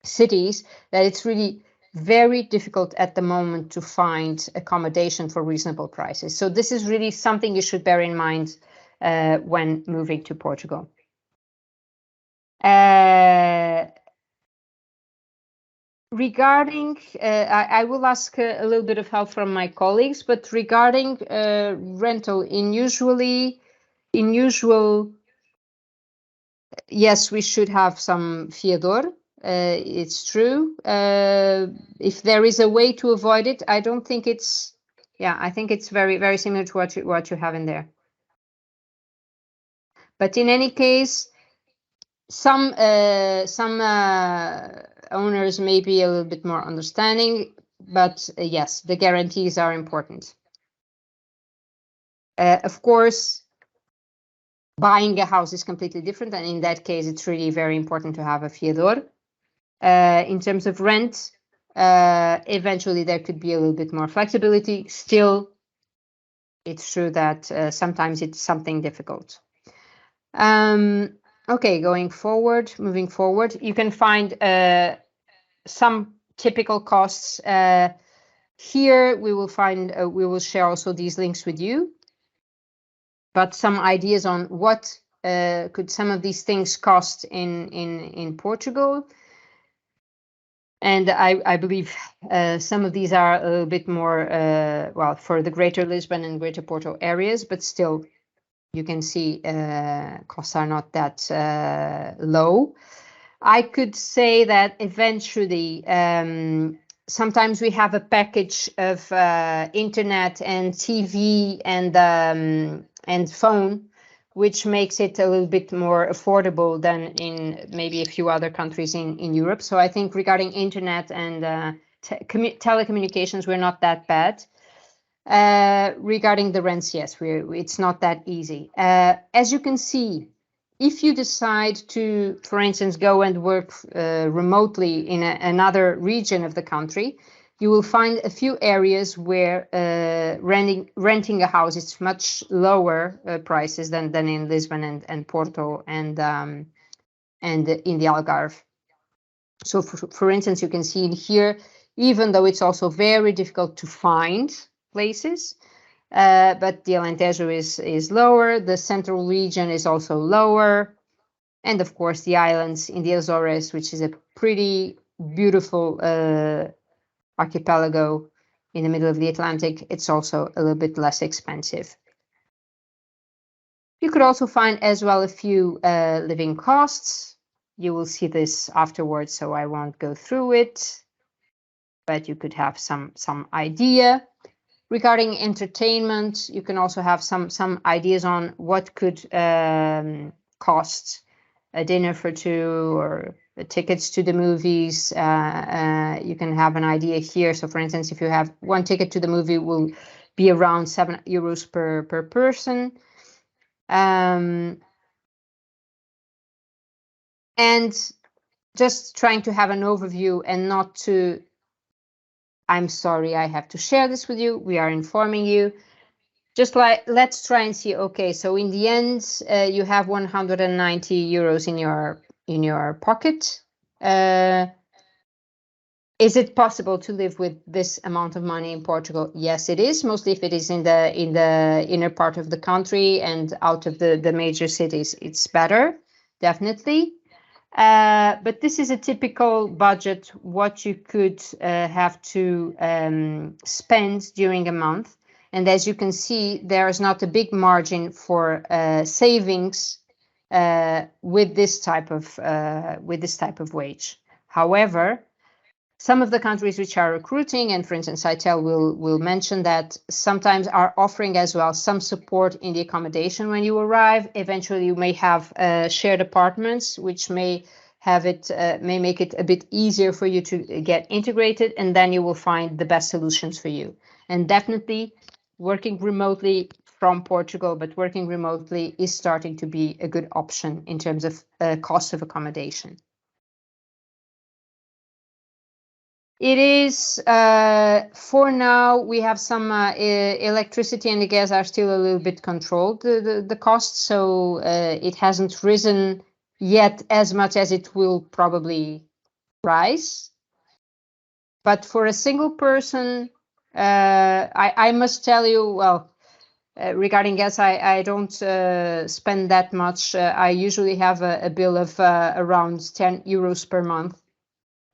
cities, that it's really very difficult at the moment to find accommodation for reasonable prices. So this is really something you should bear in mind when moving to Portugal. regarding, I will ask a little bit of help from my colleagues, but regarding rental, in usual, yes, we should have some fiador. It's true. If there is a way to avoid it, I don't think it's, yeah, I think it's very, very similar to what you have in there. But in any case, some owners may be a little bit more understanding, but yes, the guarantees are important. Of course, buying a house is completely different, and in that case, it's really very important to have a fiador. In terms of rent, eventually there could be a little bit more flexibility. Still, it's true that sometimes it's something difficult. Okay, moving forward, you can find some typical costs. Here we will share also these links with you, but some ideas on what could some of these things cost in Portugal. And I believe some of these are a little bit more, well, for the Greater Lisbon and Greater Porto areas, but still you can see costs are not that low. I could say that eventually, sometimes we have a package of internet and TV and phone, which makes it a little bit more affordable than in maybe a few other countries in Europe. So I think regarding internet and telecommunications, we're not that bad. Regarding the rents, yes, it's not that easy. As you can see, if you decide to, for instance, go and work remotely in another region of the country, you will find a few areas where renting a house is much lower prices than in Lisbon and Porto and in the Algarve. So, for instance, you can see in here, even though it's also very difficult to find places, but the Alentejo is lower, the central region is also lower, and of course the islands in the Azores, which is a pretty beautiful archipelago in the middle of the Atlantic, it's also a little bit less expensive. You could also find as well a few living costs. You will see this afterwards, so I won't go through it, but you could have some idea. Regarding entertainment, you can also have some ideas on what could cost a dinner for two or tickets to the movies. You can have an idea here. So for instance, if you have one ticket to the movie, will be around €7 per person. And just trying to have an overview and not to, I'm sorry, I have to share this with you. We are informing you. Just like, let's try and see, okay, so in the end, you have €190 in your pocket. Is it possible to live with this amount of money in Portugal? Yes, it is, mostly if it is in the inner part of the country and out of the major cities, it's better, definitely. But this is a typical budget, what you could have to spend during a month. And as you can see, there is not a big margin for savings with this type of wage. However, some of the countries which are recruiting, and for instance, ITEL will mention that sometimes are offering as well some support in the accommodation when you arrive. Eventually, you may have shared apartments, which may make it a bit easier for you to get integrated, and then you will find the best solutions for you. And definitely, working remotely from Portugal, but working remotely is starting to be a good option in terms of cost of accommodation. It is, for now, we have some electricity and the gas are still a little bit controlled, the costs, so it hasn't risen yet as much as it will probably rise. But for a single person, I must tell you, well, regarding gas, I don't spend that much. I usually have a bill of around €10 per month.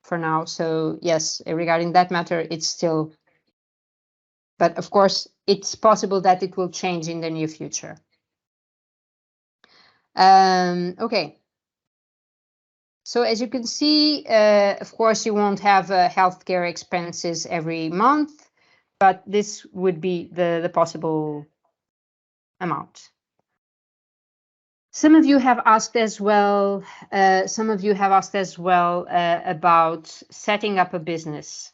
for now. So yes, regarding that matter, it's still, but of course, it's possible that it will change in the near future. Okay. So as you can see, of course, you won't have healthcare expenses every month, but this would be the possible amount. Some of you have asked as well. About setting up a business.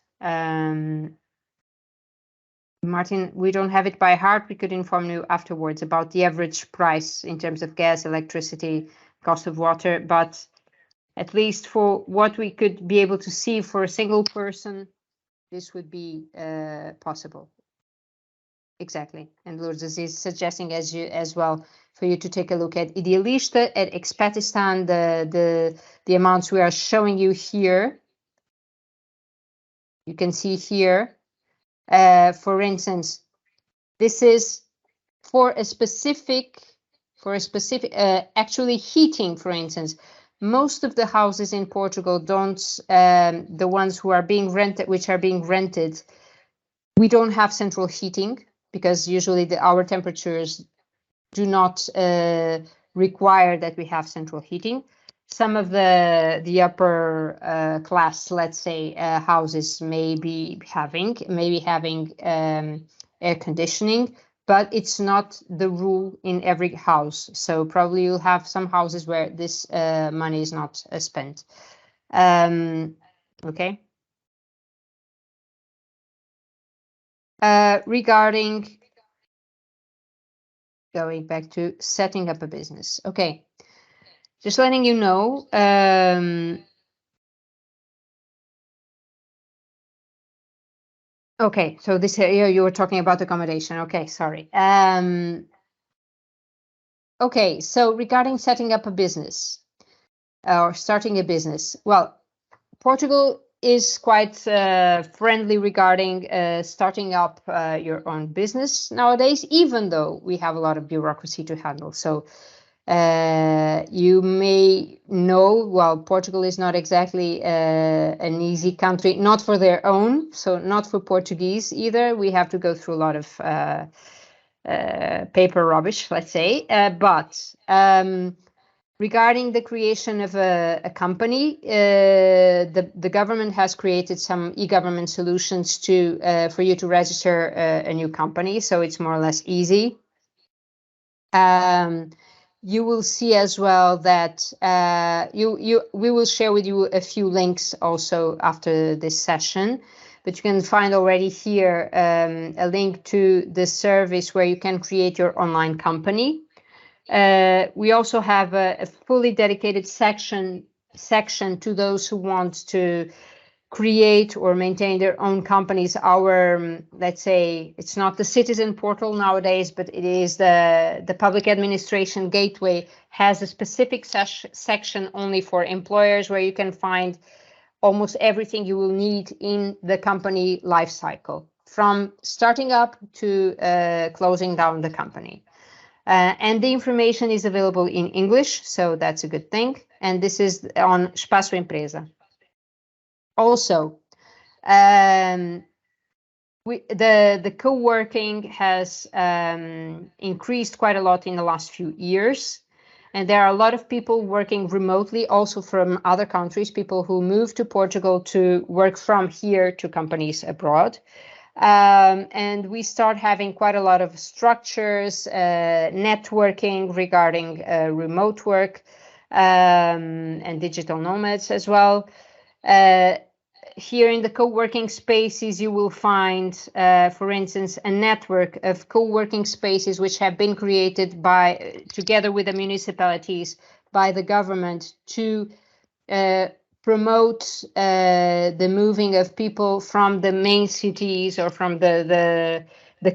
Martin, we don't have it by heart. We could inform you afterwards about the average price in terms of gas, electricity, cost of water, but at least for what we could be able to see for a single person, this would be possible. Exactly. And Lourdes is suggesting as well for you to take a look at Idealista, at Expatistan, the amounts we are showing you here. You can see here, for instance, this is for a specific, actually heating, for instance. Most of the houses in Portugal don't, the ones who are being rented, we don't have central heating because usually our temperatures do not require that we have central heating. Some of the upper class, let's say, houses may be having air conditioning, but it's not the rule in every house. So probably you'll have some houses where this money is not spent. Okay. Regarding going back to setting up a business. Okay. Just letting you know. Okay, so this here you were talking about accommodation. Okay, sorry. Okay, so regarding setting up a business or starting a business, well, Portugal is quite friendly regarding starting up your own business nowadays, even though we have a lot of bureaucracy to handle. So you may know, well, Portugal is not exactly an easy country, not for their own, so not for Portuguese either. We have to go through a lot of paper rubbish, let's say. But regarding the creation of a company, the government has created some e-government solutions for you to register a new company, so it's more or less easy. You will see as well that we will share with you a few links also after this session, but you can find already here a link to the service where you can create your online company. We also have a fully dedicated section to those who want to create or maintain their own companies. Our, let's say, it's not the citizen portal nowadays, but it is the public administration gateway, has a specific section only for employers where you can find almost everything you will need in the company life cycle, from starting up to closing down the company. And the information is available in English, so that's a good thing. And this is on Espaço Empresa. Also, the co-working has increased quite a lot in the last few years. And there are a lot of people working remotely, also from other countries, people who move to Portugal to work from here to companies abroad. And we start having quite a lot of structures, networking regarding remote work and digital nomads as well. Here in the co-working spaces, you will find, for instance, a network of co-working spaces which have been created together with the municipalities by the government to promote the moving of people from the main cities or from the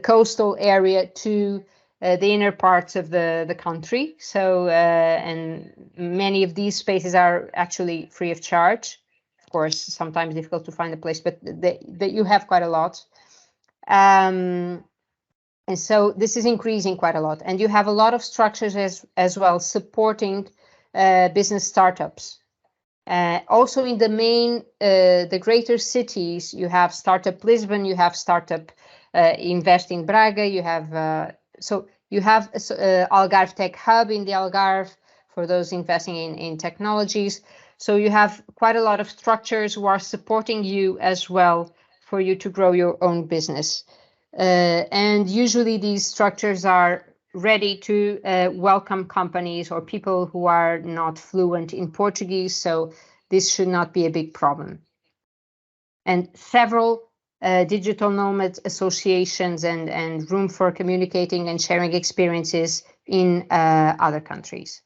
coastal area to the inner parts of the country. So, and many of these spaces are actually free of charge. Of course, sometimes difficult to find a place, but you have quite a lot. And so this is increasing quite a lot. And you have a lot of structures as well supporting business startups. Also in the main, the greater cities, you have Startup Lisbon, you have Startup Invest in Braga, you have, so you have Algarve Tech Hub in the Algarve for those investing in technologies. So you have quite a lot of structures who are supporting you as well for you to grow your own business. And usually these structures are ready to welcome companies or people who are not fluent in Portuguese, so this should not be a big problem. And several digital nomads associations and room for communicating and sharing experiences in other countries,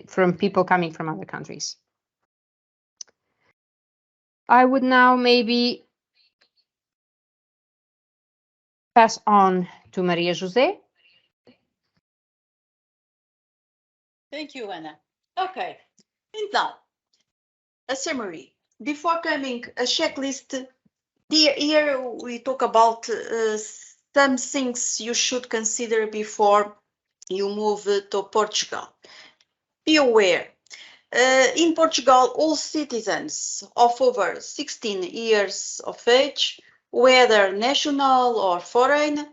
from people coming from other countries. I would now maybe pass on to Maria José. Thank you, Ana. Okay, então, a summary. Before coming, a checklist. Here we talk about some things you should consider before you move to Portugal. Be aware, in Portugal, all citizens of over 16 years of age, whether national or foreign,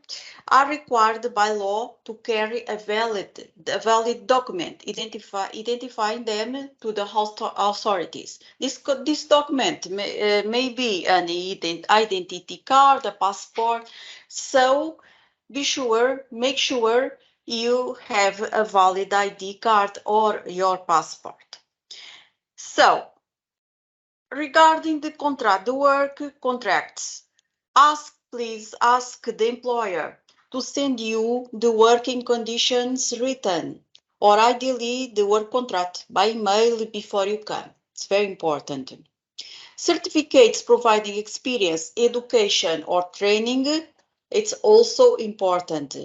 are required by law to carry a valid document identifying them to the authorities. This document may be an identity card, a passport. So make sure you have a valid ID card or your passport. So, regarding the work contracts, please ask the employer to send you the working conditions written, or ideally the work contract by email before you come. It's very important. Certificates providing experience, education, or training, it's also important.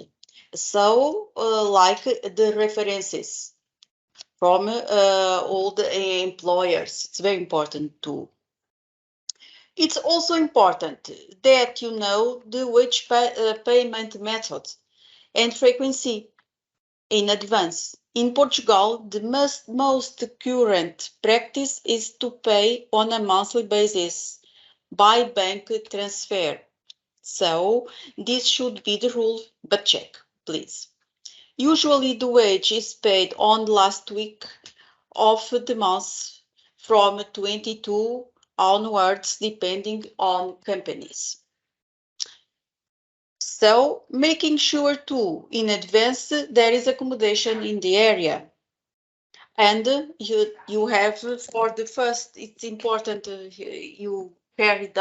So, like the references from all the employers. It's very important too. It's also important that you know the wage payment method and frequency in advance. In Portugal, the most current practice is to pay on a monthly basis by bank transfer. So this should be the rule, but check, please. Usually the wage is paid on the last week of the month from 22 onwards, depending on companies. So making sure too in advance there is accommodation in the area. And you have for the first, it's important you carried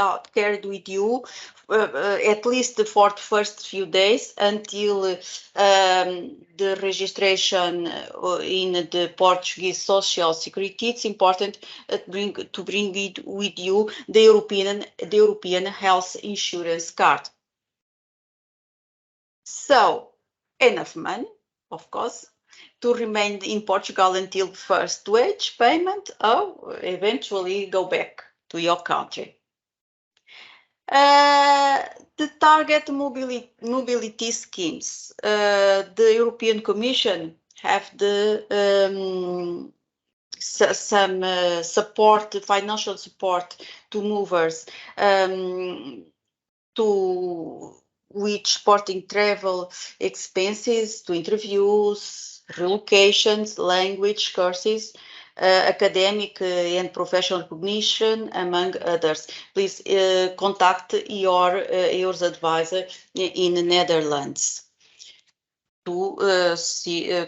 with you at least for the first few days until the registration in the Portuguese Social Security. It's important to bring it with you the European Health Insurance card. So enough money, of course, to remain in Portugal until first wage payment or eventually go back to your country. The target mobility schemes. The European Commission have some support, financial support to movers, to which supporting travel expenses, to interviews, relocations, language courses, academic and professional recognition, among others. Please contact your EURES advisor in the Netherlands to see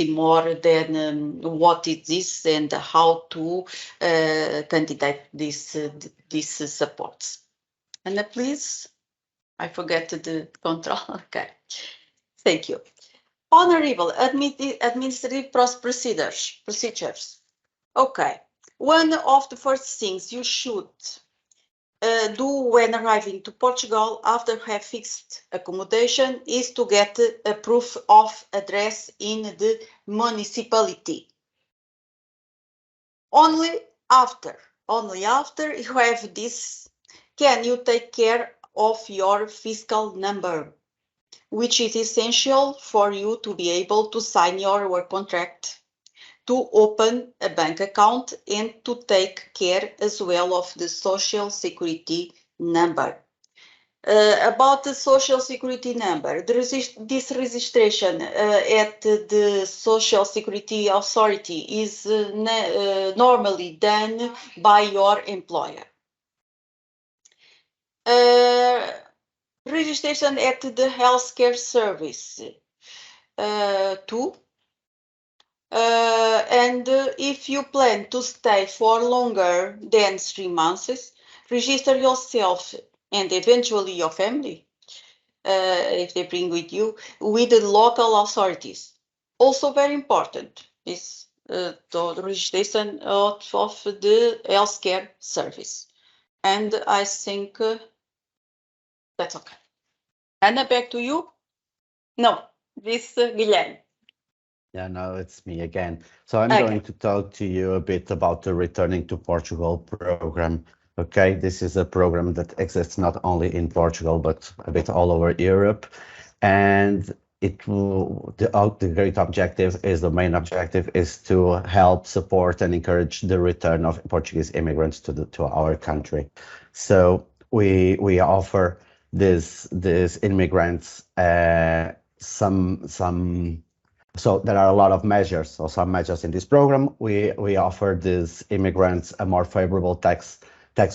more than what is this and how to candidate these supports. And please, I forget the control. Okay, thank you. Honorable administrative procedures. Okay, one of the first things you should do when arriving to Portugal after have fixed accommodation is to get a proof of address in the municipality. Only after you have this can you take care of your fiscal number, which is essential for you to be able to sign your work contract. to open a bank account and to take care as well of the social security number. About the social security number, this registration at the social security authority is normally done by your employer. Registration at the healthcare service too. And if you plan to stay for longer than 3 months, register yourself and eventually your family, if they bring with you, with the local authorities. Also very important is the registration of the healthcare service. And I think that's okay. Anna, back to you. No, this Guilherme. Yeah, no, it's me again. So I'm Okay. going to talk to you a bit about the Returning to Portugal program. Okay, this is a program that exists not only in Portugal, but a bit all over Europe. And the great objective is, the main objective is to help, support, and encourage the return of Portuguese immigrants to our country. So we offer these immigrants so there are a lot of measures. So some measures in this program, we offer these immigrants a more favorable tax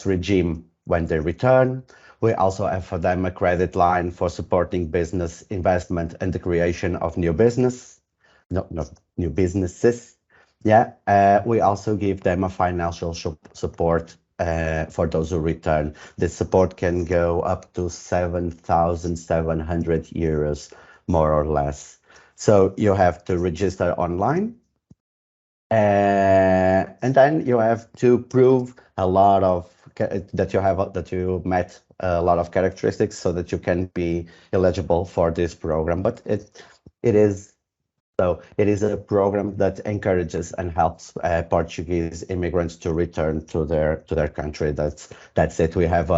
regime when they return. We also offer them a credit line for supporting business investment and the creation of new businesses. Yeah. We also give them a financial support for those who return. This support can go up to 7,700 euros, more or less. So you have to register online, and then you have to prove a lot of that you met a lot of characteristics so that you can be eligible for this program. But it is a program that encourages and helps Portuguese immigrants to return to their country. That's it. We have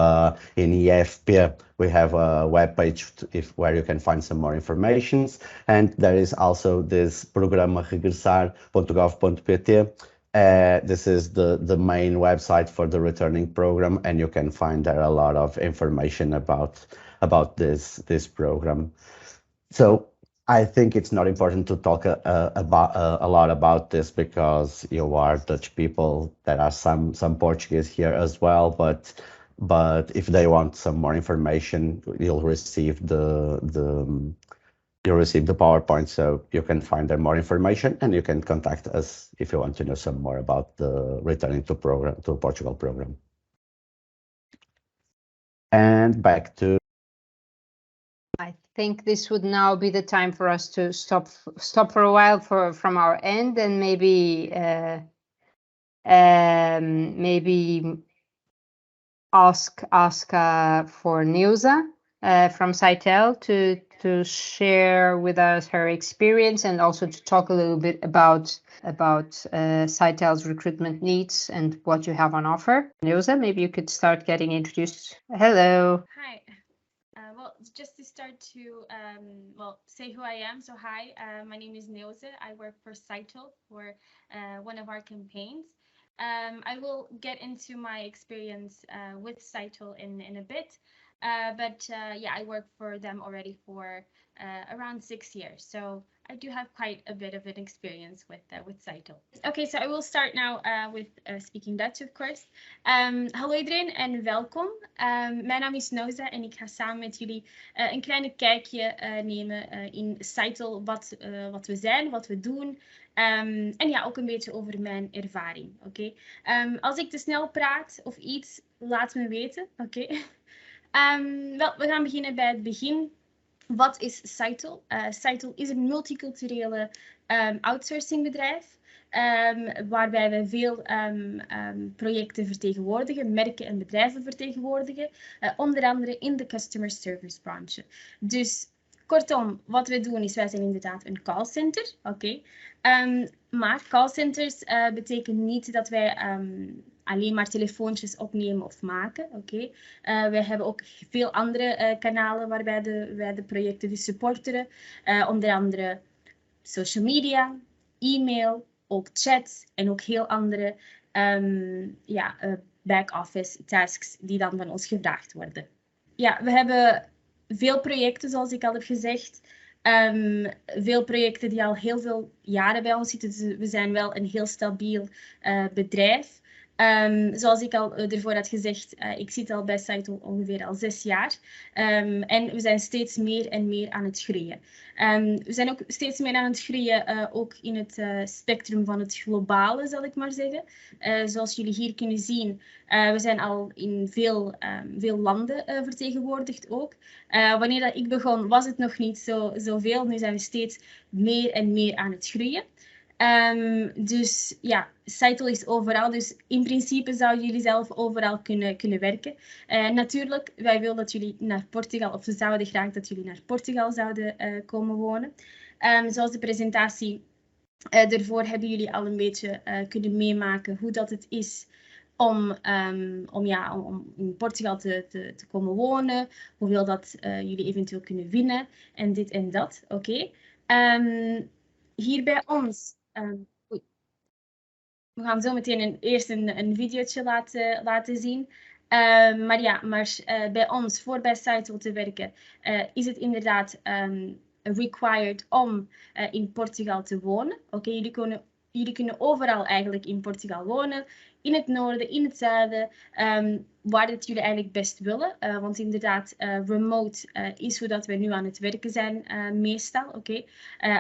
in EUFP we have a webpage where you can find some more information, and there is also this programa regressar.gov.pt. This is the main website for the returning program, and you can find there a lot of information about this program. So I think it's not important to talk a lot about this because you are Dutch people. There are some Portuguese here as well, but if they want some more information, you'll receive the PowerPoint, so you can find there more information, and you can contact us if you want to know some more about the Returning to Portugal program. And back to. I think this would now be the time for us to stop for a while from our end, and maybe ask for Neuza from Citel to share with us her experience, and also to talk a little bit about Citel's recruitment needs and what you have on offer. Neuza, maybe you could start getting introduced. Hello. Hi. Well, just to start to say who I am. So hi, my name is Neuza. I work for Citel for one of our campaigns. I will get into my experience with Citel in a bit, but I work for them already for around 6 years. So I do have quite a bit of an experience with Citel. Okay, so I will start now with speaking Dutch, of course. Hallo iedereen en welkom. Mijn naam is Neuza en ik ga samen met jullie een kleine kijkje nemen in Citel, wat we zijn, wat we doen. En ja, ook een beetje over mijn ervaring. Oké. Als ik te snel praat of iets, laat me weten. Oké. Wel, we gaan beginnen bij het begin. Wat is Citel? Citel is een multiculturele outsourcingbedrijf. Waarbij wij veel projecten vertegenwoordigen, merken en bedrijven vertegenwoordigen. Onder andere in de customer service branche. Dus kortom, wat we doen is, wij zijn inderdaad een callcenter. Oké. Maar callcenters betekent niet dat wij alleen maar telefoontjes opnemen of maken. Oké. Wij hebben ook veel andere kanalen waarbij wij de projecten dus supporteren. Onder andere social media, e-mail, ook chats en ook heel andere back-office tasks die dan van ons gevraagd worden. Ja, we hebben veel projecten, zoals ik al heb gezegd. Veel projecten die al heel veel jaren bij ons zitten. Dus we zijn wel een heel stabiel bedrijf. Zoals ik al ervoor had gezegd, ik zit al bij Saito ongeveer al 6 jaar. En we zijn steeds meer en meer aan het groeien. We zijn ook steeds meer aan het groeien, ook in het spectrum van het globale, zal ik maar zeggen. Zoals jullie hier kunnen zien, we zijn al in veel landen vertegenwoordigd ook. Wanneer dat ik begon, was het nog niet zoveel. Nu zijn we steeds meer en meer aan het groeien. Dus ja, Saito is overal. Dus in principe zouden jullie zelf overal kunnen werken. Natuurlijk, wij willen dat jullie naar Portugal, of we zouden graag dat jullie naar Portugal zouden komen wonen. Zoals de presentatie daarvoor hebben jullie al een beetje kunnen meemaken hoe dat het is om in Portugal te komen wonen. Hoeveel dat jullie eventueel kunnen winnen en dit en dat. Oké. Hier bij ons. We gaan zo meteen eerst een videootje laten zien. Maar bij ons, voor bij Saito te werken, is het inderdaad required om in Portugal te wonen. Oké, jullie kunnen overal eigenlijk in Portugal wonen. In het noorden, in het zuiden, waar het jullie eigenlijk best willen. Want inderdaad, remote is hoe dat we nu aan het werken zijn meestal. Oké.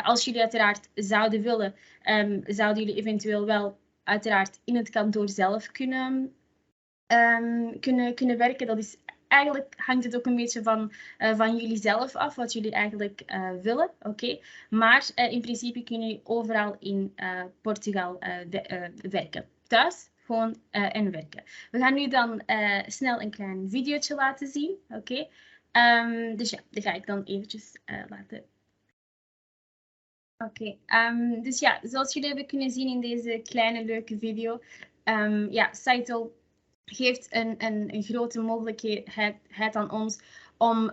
Als jullie uiteraard zouden willen, zouden jullie eventueel wel uiteraard in het kantoor zelf kunnen werken. Dat is eigenlijk hangt het ook een beetje van jullie zelf af, wat jullie eigenlijk willen. Oké. Maar in principe kunnen jullie overal in Portugal werken. Thuis, gewoon en werken. We gaan nu dan snel een klein videootje laten zien. Oké. Dus ja, die ga ik dan eventjes laten. Oké. Dus ja, zoals jullie hebben kunnen zien in deze kleine leuke video. Ja, Saito geeft een grote mogelijkheid aan ons om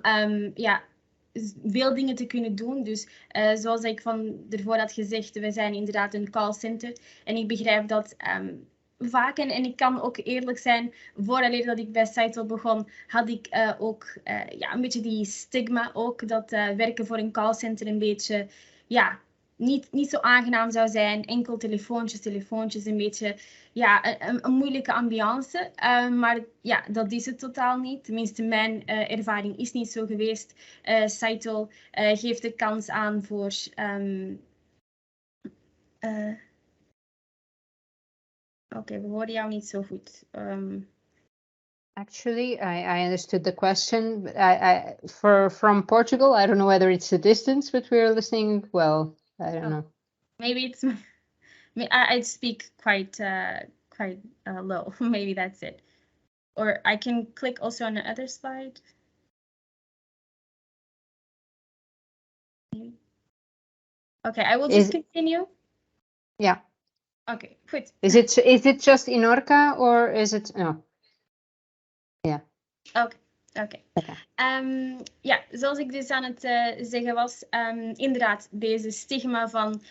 veel dingen te kunnen doen. Dus zoals ik ervoor had gezegd, we zijn inderdaad een callcenter. En ik begrijp dat vaak, en ik kan ook eerlijk zijn, vooraleer dat ik bij Saito begon, had ik ook een beetje die stigma ook, dat werken voor een callcenter een beetje, niet zo aangenaam zou zijn. Enkel telefoontjes, een beetje, een moeilijke ambiance. Maar ja, dat is het totaal niet. Tenminste, mijn ervaring is niet zo geweest. Saito geeft de kans aan voor... Oké, we horen jou niet zo goed. Actually, I understood the question. From Portugal, I don't know whether it's the distance, but we're listening well. I don't know. Maybe it's... I speak quite low. Maybe that's it. Or I can click also on the other slide. Okay, I will just continue. Yeah. Okay, goed. Is it just in Orca or is it no? Yeah. Oké. Ja, zoals ik dus aan het zeggen was, inderdaad, deze stigma van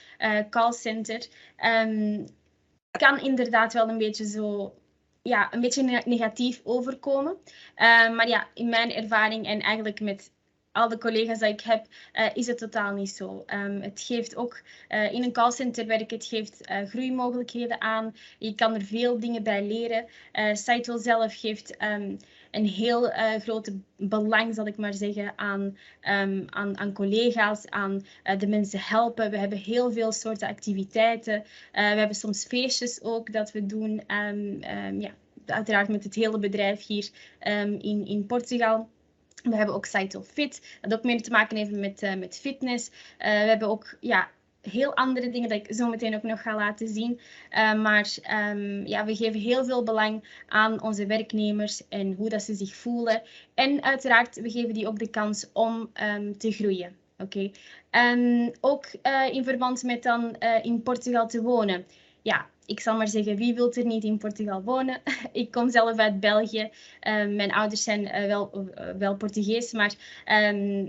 callcenter kan inderdaad wel een beetje zo, een beetje negatief overkomen. Maar ja, in mijn ervaring en eigenlijk met al de collega's die ik heb, is het totaal niet zo. Het geeft ook in een callcenter werken, het geeft groeimogelijkheden aan. Je kan er veel dingen bij leren. Saito zelf geeft een heel grote belang, zal ik maar zeggen, aan collega's, aan de mensen helpen. We hebben heel veel soorten activiteiten. We hebben soms feestjes ook dat we doen. Uiteraard met het hele bedrijf hier in Portugal. We hebben ook Saito Fit, dat ook meer te maken heeft met fitness. We hebben ook heel andere dingen dat ik zo meteen ook nog ga laten zien. We geven heel veel belang aan onze werknemers en hoe dat ze zich voelen. En uiteraard, we geven die ook de kans om te groeien. Oké. Ook in verband met dan in Portugal te wonen. Ja, ik zal maar zeggen, wie wil er niet in Portugal wonen? Ik kom zelf uit België. Mijn ouders zijn wel Portugees, maar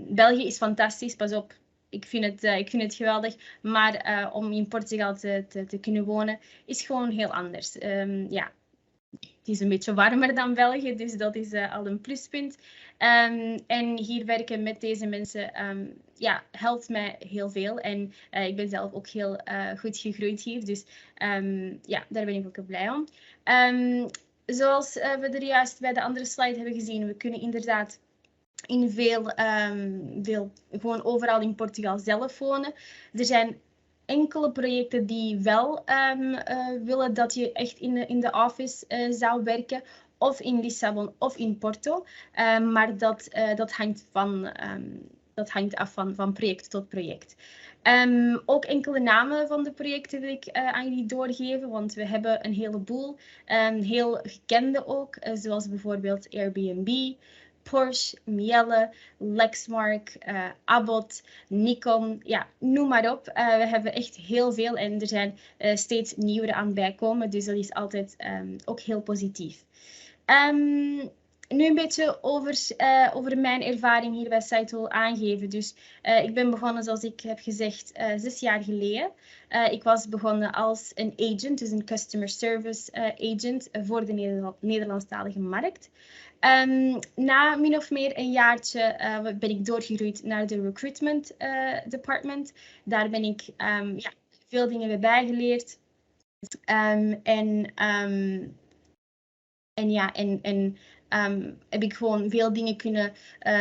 België is fantastisch. Pas op, ik vind het geweldig, maar om in Portugal te kunnen wonen is gewoon heel anders. Ja, het is een beetje warmer dan België, dus dat is al een pluspunt. En hier werken met deze mensen ja, helpt mij heel veel. En ik ben zelf ook heel goed gegroeid hier, dus ja, daar ben ik ook blij om. Zoals we er juist bij de andere slide hebben gezien, we kunnen inderdaad in veel, gewoon overal in Portugal zelf wonen. Er zijn enkele projecten die wel willen dat je echt in de office zou werken, of in Lissabon of in Porto. Maar dat hangt af van project tot project. Ook enkele namen van de projecten wil ik aan jullie doorgeven, want we hebben een heleboel, heel gekende ook, zoals bijvoorbeeld Airbnb, Porsche, Miele, Lexmark, Abbott, Nikon, ja, noem maar op. We hebben echt heel veel en er zijn steeds nieuwere aan bijkomen, dus dat is altijd ook heel positief. Nu een beetje over mijn ervaring hier bij Saito aangeven. Dus ik ben begonnen, zoals ik heb gezegd, 6 jaar geleden. Ik was begonnen als een agent, dus een customer service agent voor de Nederlandstalige markt. Na min of meer een jaartje ben ik doorgegroeid naar de recruitment department. Daar ben ik ja, veel dingen weer bijgeleerd. Heb ik gewoon veel dingen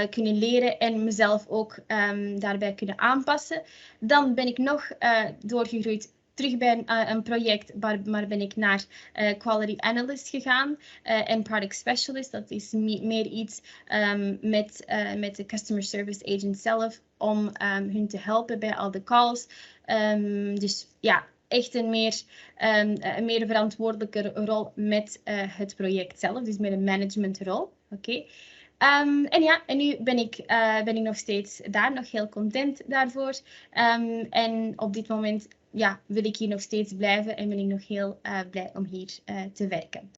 kunnen leren en mezelf ook daarbij kunnen aanpassen. Dan ben ik nog doorgegroeid terug bij een project, maar ben ik naar Quality Analyst gegaan en Product Specialist. Dat is meer iets met de Customer Service Agent zelf om hun te helpen bij al de calls. Dus ja, echt een meer verantwoordelijke rol met het project zelf, dus met een managementrol. Oké. En ja, en nu ben ik nog steeds daar, nog heel content daarvoor. En op dit moment ja, wil ik hier nog steeds blijven en ben ik nog heel blij om hier te werken.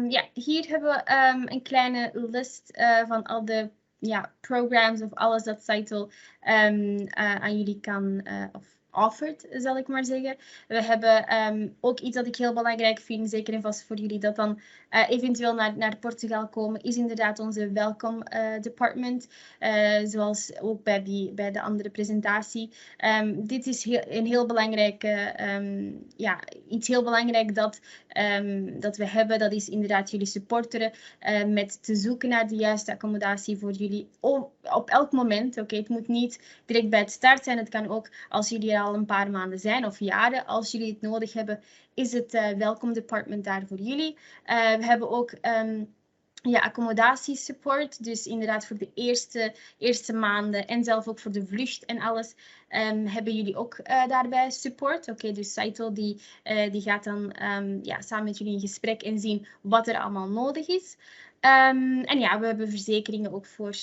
Ja, hier hebben we een kleine list van al de programs of alles dat Saito aan jullie kan of offert, zal ik maar zeggen. We hebben ook iets dat ik heel belangrijk vind, zeker en vast voor jullie, dat dan eventueel naar Portugal komen, is inderdaad onze welcome department, zoals ook bij de andere presentatie. Dit is een heel belangrijke, iets heel belangrijk dat we hebben, dat is inderdaad jullie supporteren met te zoeken naar de juiste accommodatie voor jullie op elk moment. Oké, het moet niet direct bij het start zijn, het kan ook als jullie al een paar maanden zijn of jaren. Als jullie het nodig hebben, is het welcome department daar voor jullie. We hebben ook accommodatiesupport, dus inderdaad voor de eerste maanden en zelf ook voor de vlucht en alles hebben jullie ook daarbij support. Oké, dus Saito die gaat dan samen met jullie in gesprek en zien wat er allemaal nodig is. En ja, we hebben verzekeringen ook voor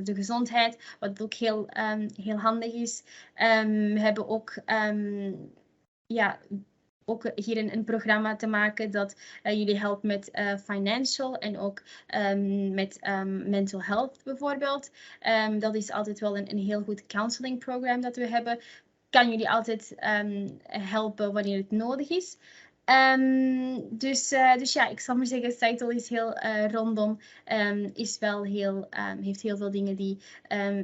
de gezondheid, wat ook heel handig is. We hebben ook ook hier een programma te maken dat jullie helpt met financial en ook met mental health bijvoorbeeld. Dat is altijd wel een heel goed counseling program dat we hebben. Kan jullie altijd helpen wanneer het nodig is. Dus ja, ik zal maar zeggen, Saito is heel rondom, is wel heeft heel veel dingen die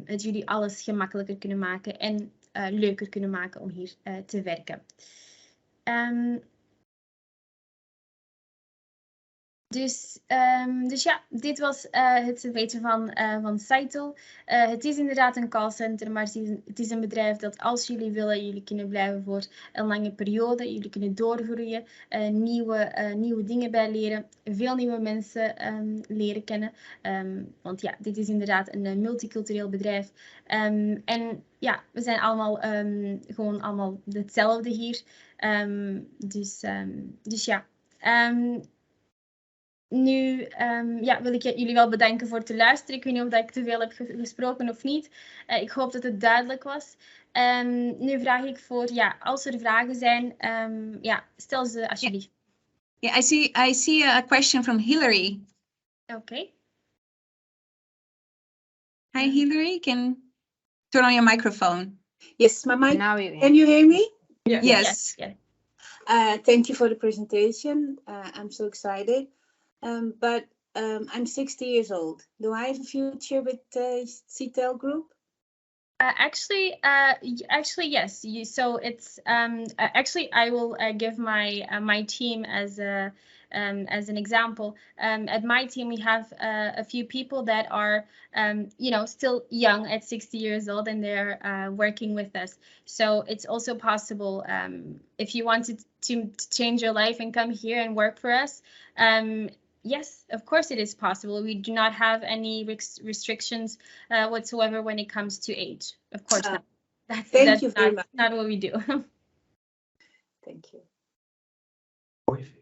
het jullie alles gemakkelijker kunnen maken en leuker kunnen maken om hier te werken. Dus ja, dit was het weten van Saito. Het is inderdaad een callcenter, maar het is een bedrijf dat als jullie willen, jullie kunnen blijven voor een lange periode. Jullie kunnen doorgroeien, nieuwe dingen bijleren, veel nieuwe mensen leren kennen. Want ja, dit is inderdaad een multicultureel bedrijf. En ja, we zijn allemaal gewoon allemaal hetzelfde hier. Dus ja. Nu wil ik jullie wel bedanken voor het luisteren. Ik weet niet of ik te veel heb gesproken of niet. Ik hoop dat het duidelijk was. Nu vraag ik voor, als er vragen zijn, stel ze alsjeblieft. Yeah, I see a question from Hillary. Oké. Hi, Hillary. turn on your microphone. Yes, my mic. Now you Can you hear me? Yes. Yeah. Thank you for the presentation. I'm so excited. But I'm 60 years old. Do I have a future with CTEL Group? Actually, yes. So it's actually I will give my team as an example. At my team, we have a few people that are still young at 60 years old, and they're working with us. So it's also possible if you wanted to change your life and come here and work for us. Yes, of course it is possible. We do not have any restrictions whatsoever when it comes to age. Of course not. Thank you very much. Not what we do. Thank you.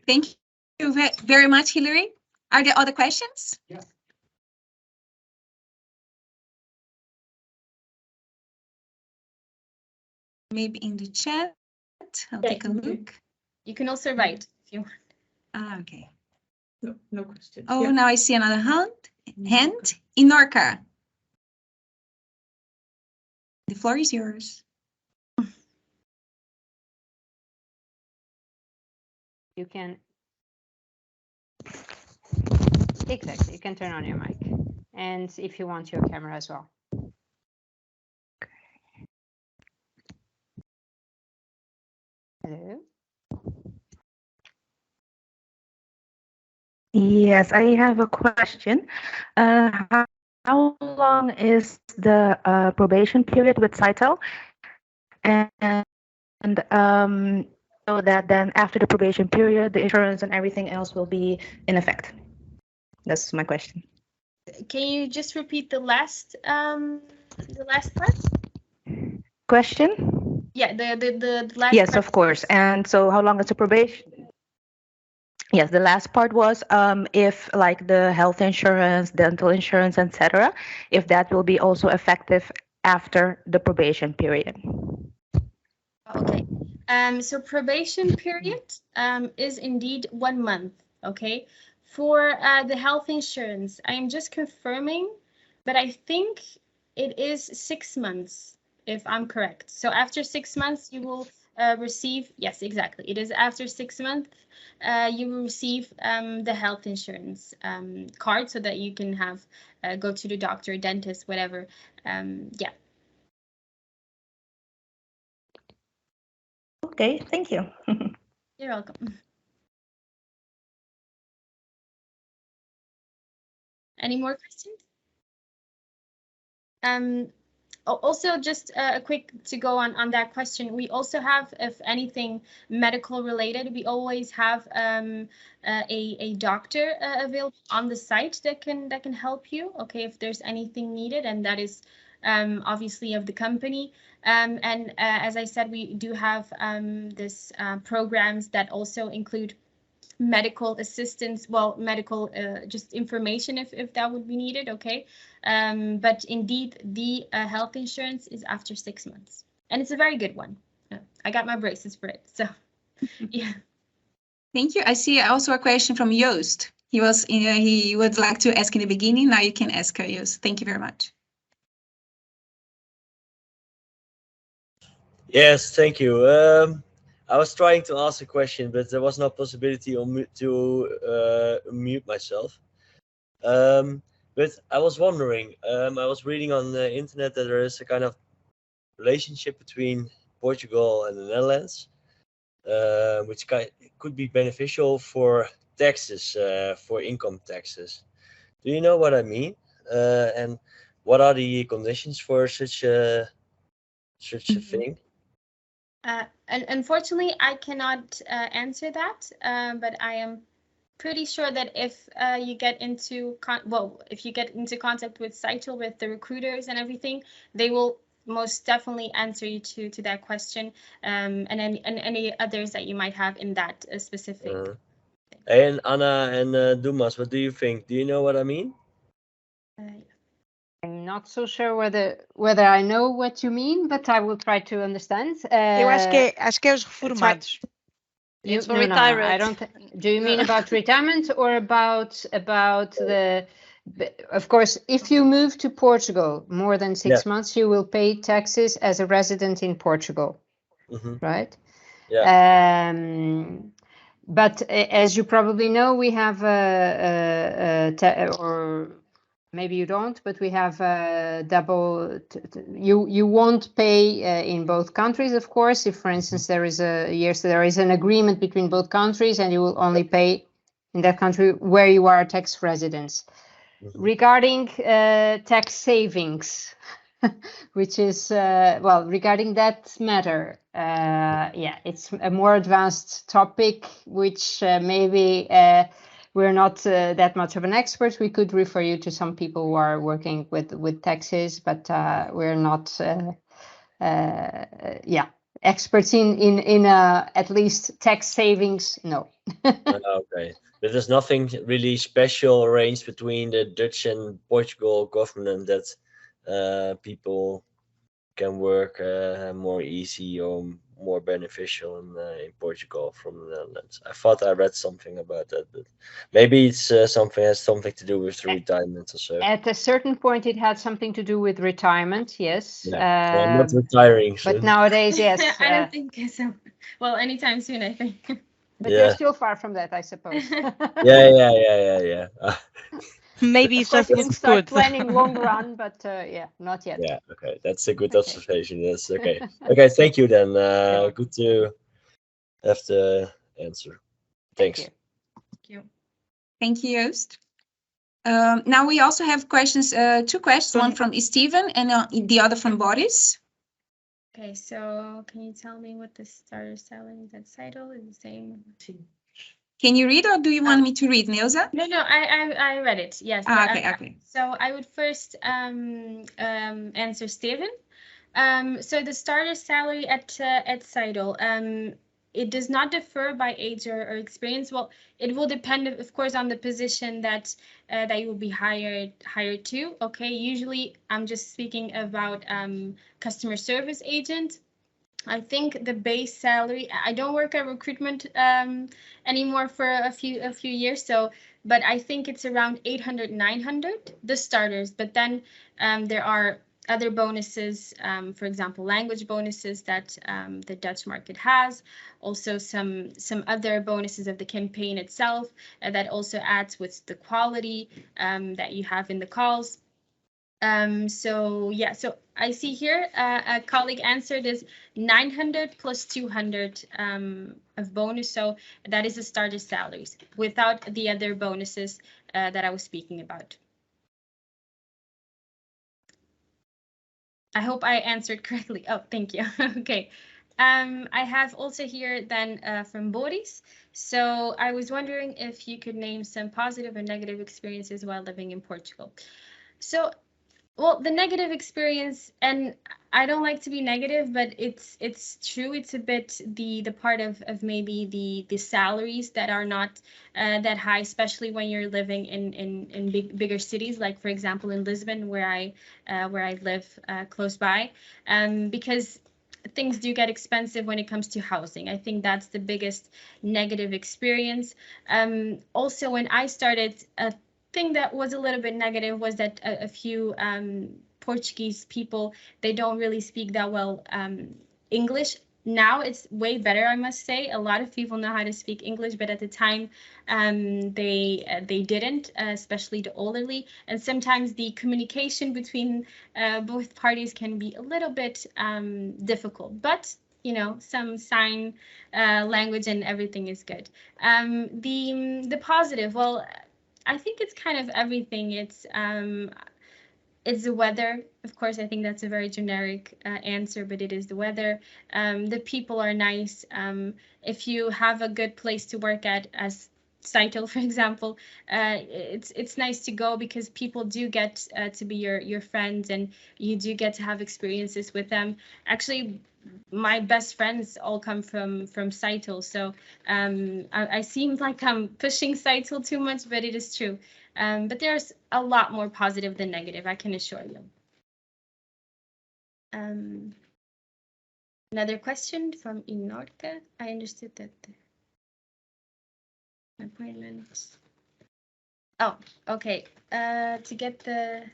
Thank you very much, Hilary. Are there other questions? Yeah. Maybe in the chat. I'll take a look. You can also write if you want. Okay. No question. Oh, now I see another hand. Inorca. The floor is yours. You can. Exactly. You can turn on your mic. And if you want your camera as well. Hello. Yes, I have a question. How long is the probation period with CITEL? And so that then after the probation period, the insurance and everything else will be in effect. That's my question. Can you just repeat the last part? Question? Yeah, the last Yes, part. of course. And so how long is the probation? Yes, the last part was if like the health insurance, dental insurance, etc., if that will be also effective after the probation period. Okay. So probation period is indeed 1 month. Okay. For the health insurance, I am just confirming, but I think it is 6 months, if I'm correct. So after 6 months, you will receive, yes, exactly. It is after 6 months, you will receive the health insurance card so that you can have go to the doctor, dentist, whatever. Yeah. Okay, thank you. You're welcome. Any more questions? Also, just a quick to go on that question. We also have, if anything medical related, we always have a doctor available on the site that can help you. Okay, if there's anything needed, and that is obviously of the company. And as I said, we do have this programs that also include medical assistance, well, medical just information if that would be needed. Okay, but indeed the health insurance is after 6 months, and it's a very good one. I got my braces for it, so yeah. Thank you. I see also a question from Joost. He would like to ask in the beginning. Now you can ask Joost. Thank you very much. Yes, thank you. I was trying to ask a question, but there was no possibility to mute myself. But I was wondering, I was reading on the internet that there is a kind of relationship between Portugal and the Netherlands, which could be beneficial for taxes, for income taxes. Do you know what I mean? And what are the conditions for such a thing? And unfortunately, I cannot answer that, but I am pretty sure that if you get into if you get into contact with CITEL, with the recruiters and everything, they will most definitely answer you to that question, and any others that you might have in that specific. And Anna and Dumas, what do you think? Do you know what I mean? I'm not so sure whether I know what you mean, but I will try to understand. Eu acho que é os reformados. It's for retirement. I don't. Do you mean about retirement or about of course, if you move to Portugal more than 6 Yeah. months, you will pay taxes as a resident in Portugal, right? Yeah. But as you probably know, we have or maybe you don't, but we have double. You won't pay in both countries, of course. If, for instance, there is an agreement between both countries, and you will only pay in that country where you are a tax resident. Regarding tax savings, which is regarding that matter, yeah, it's a more advanced topic, which maybe we're not that much of an expert. We could refer you to some people who are working with taxes, but we're not experts in at least tax savings. No. Okay, but there's nothing really special arranged between the Dutch and Portugal government that people can work more easy or more beneficial in Portugal from the Netherlands. I thought I read something about that, but maybe it's something has something to do with the retirement or so. At a certain point, it had something to do with retirement, yes. Yeah, so I'm not retiring soon. But nowadays, yes. I don't think so. Well, anytime soon, I think. But you're still far from that, I suppose. Yeah. Maybe Of course, that you can looks start good. planning long run, but yeah, not yet. Yeah, okay, that's a good Okay. observation. That's okay. Okay, thank you then. welcome. Good to have the answer. Thanks. Thank you. Thank you, Joost. Now we also have questions, two questions, one from Steven and the other from Boris. Okay, so can you tell me what the starter salary that title is the same? Can you read or do you want me to read, Nilza? No, I read it. Yes. Okay. So I would first answer Steven. So the starter salary at Seidel, it does not differ by age or experience. Well, it will depend, of course, on the position that you will be hired to. Okay, usually I'm just speaking about customer service agent. I think the base salary, I don't work at recruitment anymore for a few years, so but I think it's around 800, 900, the starters. But then there are other bonuses, for example, language bonuses that the Dutch market has. Also some other bonuses of the campaign itself that also adds with the quality that you have in the calls. So I see here a colleague answered is 900 plus 200 of bonus. So that is the starter salaries without the other bonuses that I was speaking about. I hope I answered correctly. Oh, thank you. Okay. I have also here then from Boris. So I was wondering if you could name some positive and negative experiences while living in Portugal. So, well, the negative experience, and I don't like to be negative, but it's true. It's a bit the part of maybe the salaries that are not that high, especially when you're living in bigger cities, like for example in Lisbon, where I live close by, because things do get expensive when it comes to housing. I think that's the biggest negative experience. Also, when I started, a thing that was a little bit negative was that a few Portuguese people, they don't really speak that well English. Now it's way better, I must say. A lot of people know how to speak English, but at the time they didn't, especially the elderly. And sometimes the communication between both parties can be a little bit difficult. But you know, some sign language and everything is good. The positive, well, I think it's kind of everything. It's the weather. Of course, I think that's a very generic answer, but it is the weather. The people are nice. If you have a good place to work at, as Seitel, for example, it's nice to go because people do get to be your friends, and you do get to have experiences with them. Actually, my best friends all come from Seitel, so I seem like I'm pushing Seitel too much, but it is true. But there's a lot more positive than negative, I can assure you. Another question from Inorke. I understood that the appointments. Oh, okay. To get the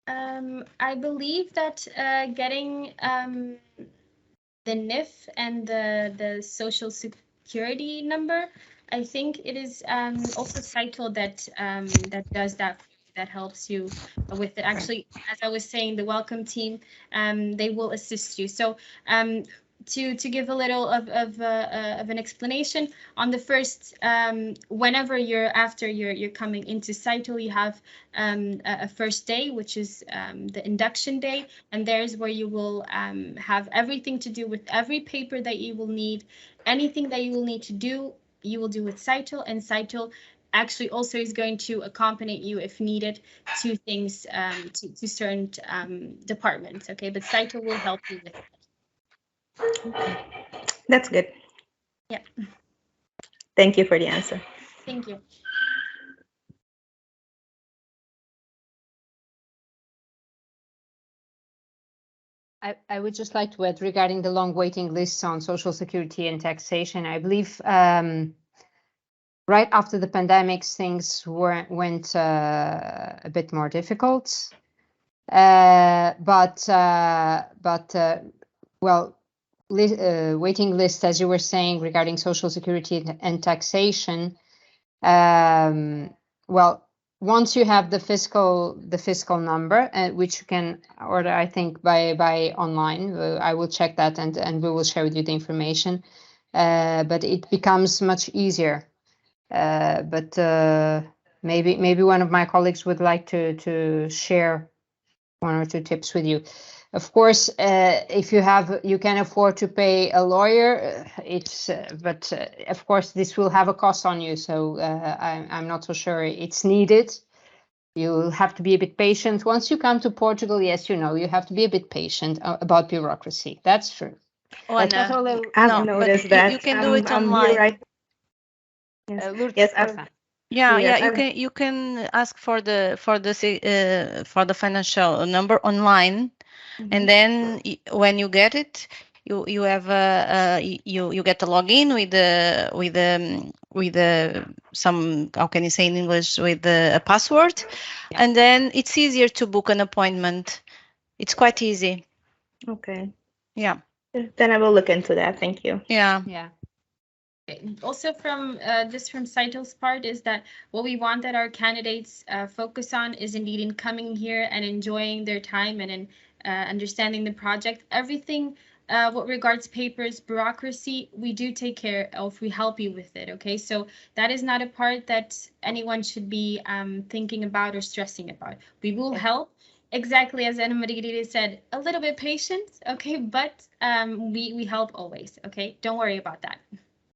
I believe that getting the NIF and the social security number, I think it is also Saito that that does that for you, that helps you with it. Actually, as I was saying, the welcome team they will assist you. So to give a little of an explanation on the first whenever you're coming into Saito, you have a first day, which is the induction day, and there's where you will have everything to do with every paper that you will need. Anything that you will need to do, you will do with Saito, and Saito actually also is going to accompany you if needed to things to certain departments. Okay, but Saito will help you with it. That's good. Yeah. Thank you for the answer. Thank you. I would just like to add regarding the long waiting lists on Social Security and taxation. I believe right after the pandemic, things went a bit more difficult. Well, waiting lists, as you were saying, regarding Social Security and taxation. Well, once you have the fiscal number, which you can order, I think by online. I will check that and we will share with you the information. But it becomes much easier. But maybe one of my colleagues would like to share one or two tips with you. Of course, if you can afford to pay a lawyer, but of course this will have a cost on you. So I'm not so sure it's needed. You'll have to be a bit patient. Once you come to Portugal, yes, you have to be a bit patient about bureaucracy. That's true. I've noticed that. You can do it online. Right. Yes, You can ask for the financial number online, and then when you get it, you have you get a login with some, how can you say in English, with a password, and then it's easier to book an appointment. It's quite easy. Okay. Yeah. Then I will look into that. Thank you. Yeah. Also from Saito's part is that what we want that our candidates focus on is indeed in coming here and enjoying their time and in understanding the project. Everything what regards papers, bureaucracy, we do take care of, we help you with it, okay? So that is not a part that anyone should be thinking about or stressing about. We will help. Exactly as Ana Margarida said, a little bit patient, okay? But we help always, okay? Don't worry about that.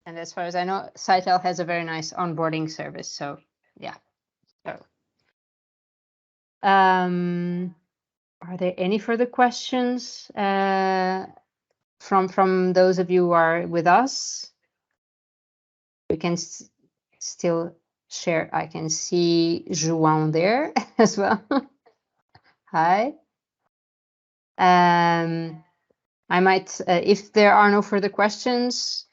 And as far as I know, Sitel has a very nice onboarding service. So yeah. So, are there any further questions from those of you who are with us? We can still share. I can see João there as well. Hi. I might, if there are no further questions.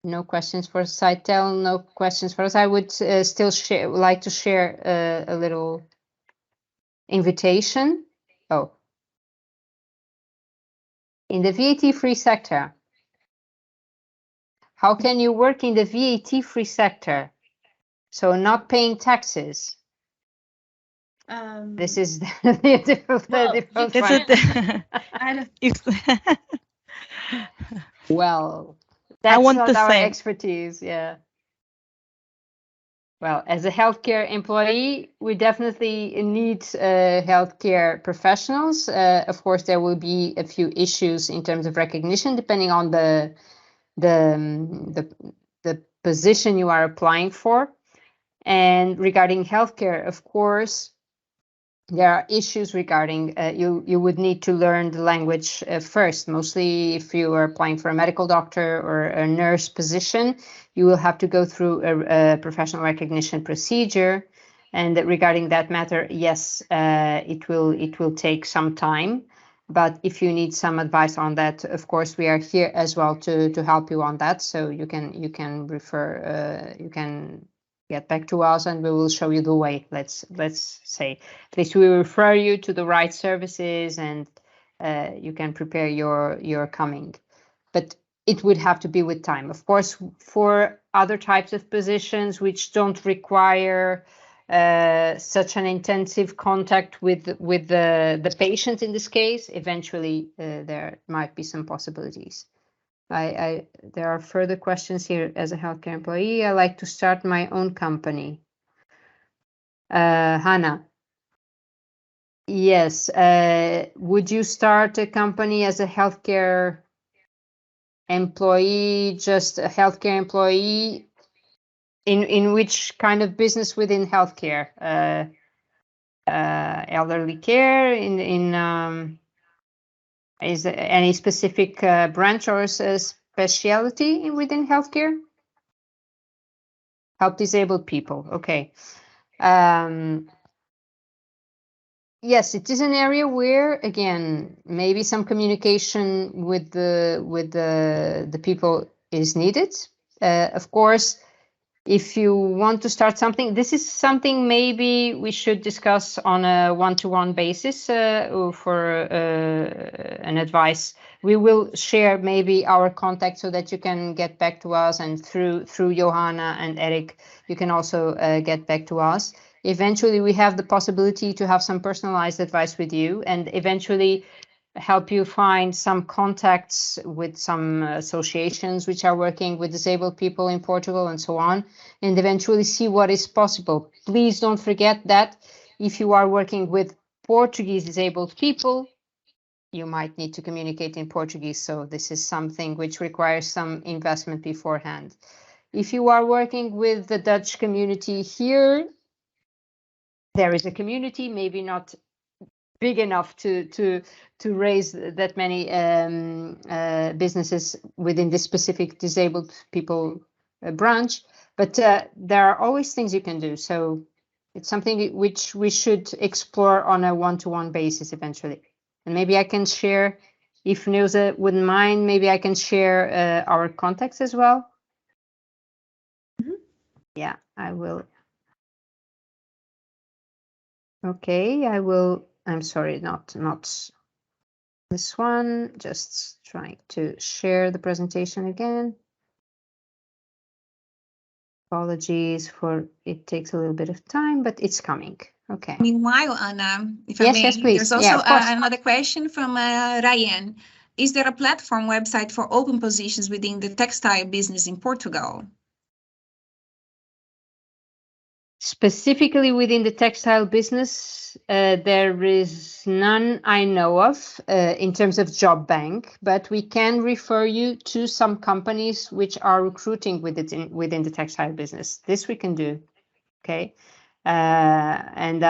No questions for Sitel, no questions for us. I would still like to share a little invitation. Oh, in the VAT-free sector, how can you work in the VAT-free sector? So not paying taxes. This is a different Well, that's not our expertise, yeah. Well, as a healthcare employee, we definitely need healthcare professionals. Of course, there will be a few issues in terms of recognition, depending on the position you are applying for. And regarding healthcare, of course, there are issues regarding you would need to learn the language first. Mostly if you are applying for a medical doctor or a nurse position, you will have to go through a professional recognition procedure. And regarding that matter, yes, it will take some time. But if you need some advice on that, of course, we are here as well to help you on that. So you can refer, you can get back to us, and we will show you the way. Let's say at least we will refer you to the right services, and you can prepare your coming. But it would have to be with time. Of course, for other types of positions which don't require such an intensive contact with the patient in this case, eventually there might be some possibilities. There are further questions here. As a healthcare employee, I like to start my own company. Hannah. Yes. Would you start a company as a healthcare employee, just a healthcare employee? In which kind of business within healthcare? Elderly care, is there any specific branch or specialty within healthcare? Help disabled people. Okay. Yes, it is an area where, again, maybe some communication with the people is needed. Of course, if you want to start something, this is something maybe we should discuss on a one-to-one basis for an advice. We will share maybe our contact so that you can get back to us, and through Johana and Erik, you can also get back to us. Eventually, we have the possibility to have some personalized advice with you, and eventually help you find some contacts with some associations which are working with disabled people in Portugal and so on, and eventually see what is possible. Please don't forget that if you are working with Portuguese disabled people, you might need to communicate in Portuguese. So this is something which requires some investment beforehand. If you are working with the Dutch community here, there is a community, maybe not big enough to raise that many businesses within this specific disabled people branch, but there are always things you can do. So it's something which we should explore on a one-to-one basis eventually. And maybe I can share, if Neuza wouldn't mind, maybe I can share our contacts as well. Mm-hmm. Yeah, I will. Okay, I will. I'm sorry, not this one. Just trying to share the presentation again. Apologies for it takes a little bit of time, but it's coming. Okay. Meanwhile, Anna, if I Yes, may, yes, please. there's also Yeah, another question from Ryan. Is there a platform website for open positions within the textile business in Portugal? Specifically within the textile business, there is none I know of in terms of job bank, but we can refer you to some companies which are recruiting within the textile business. This we can do, okay? And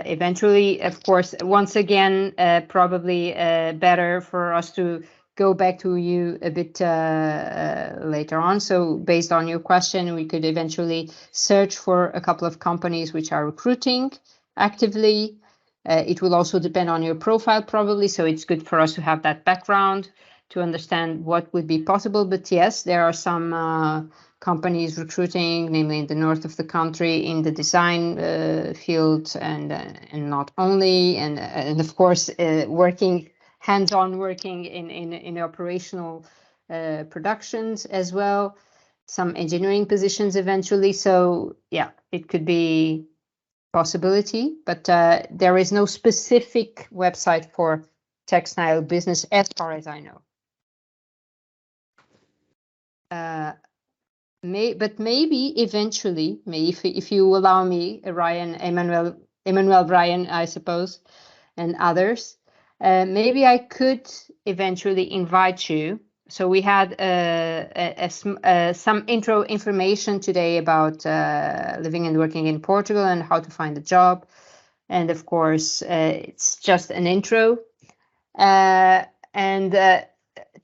eventually, of course, once again, probably better for us to go back to you a bit later on. So based on your question, we could eventually search for a couple of companies which are recruiting actively. It will also depend on your profile probably. So it's good for us to have that background to understand what would be possible. But yes, there are some companies recruiting, namely in the north of the country, in the design field, and not only, and of course working hands-on working in operational productions as well, some engineering positions eventually. So yeah, it could be possibility, but there is no specific website for textile business as far as I know. But maybe eventually, if you allow me, Ryan, Emmanuel, Ryan, I suppose, and others, maybe I could eventually invite you. So we had some intro information today about living and working in Portugal and how to find a job. And of course, it's just an intro. And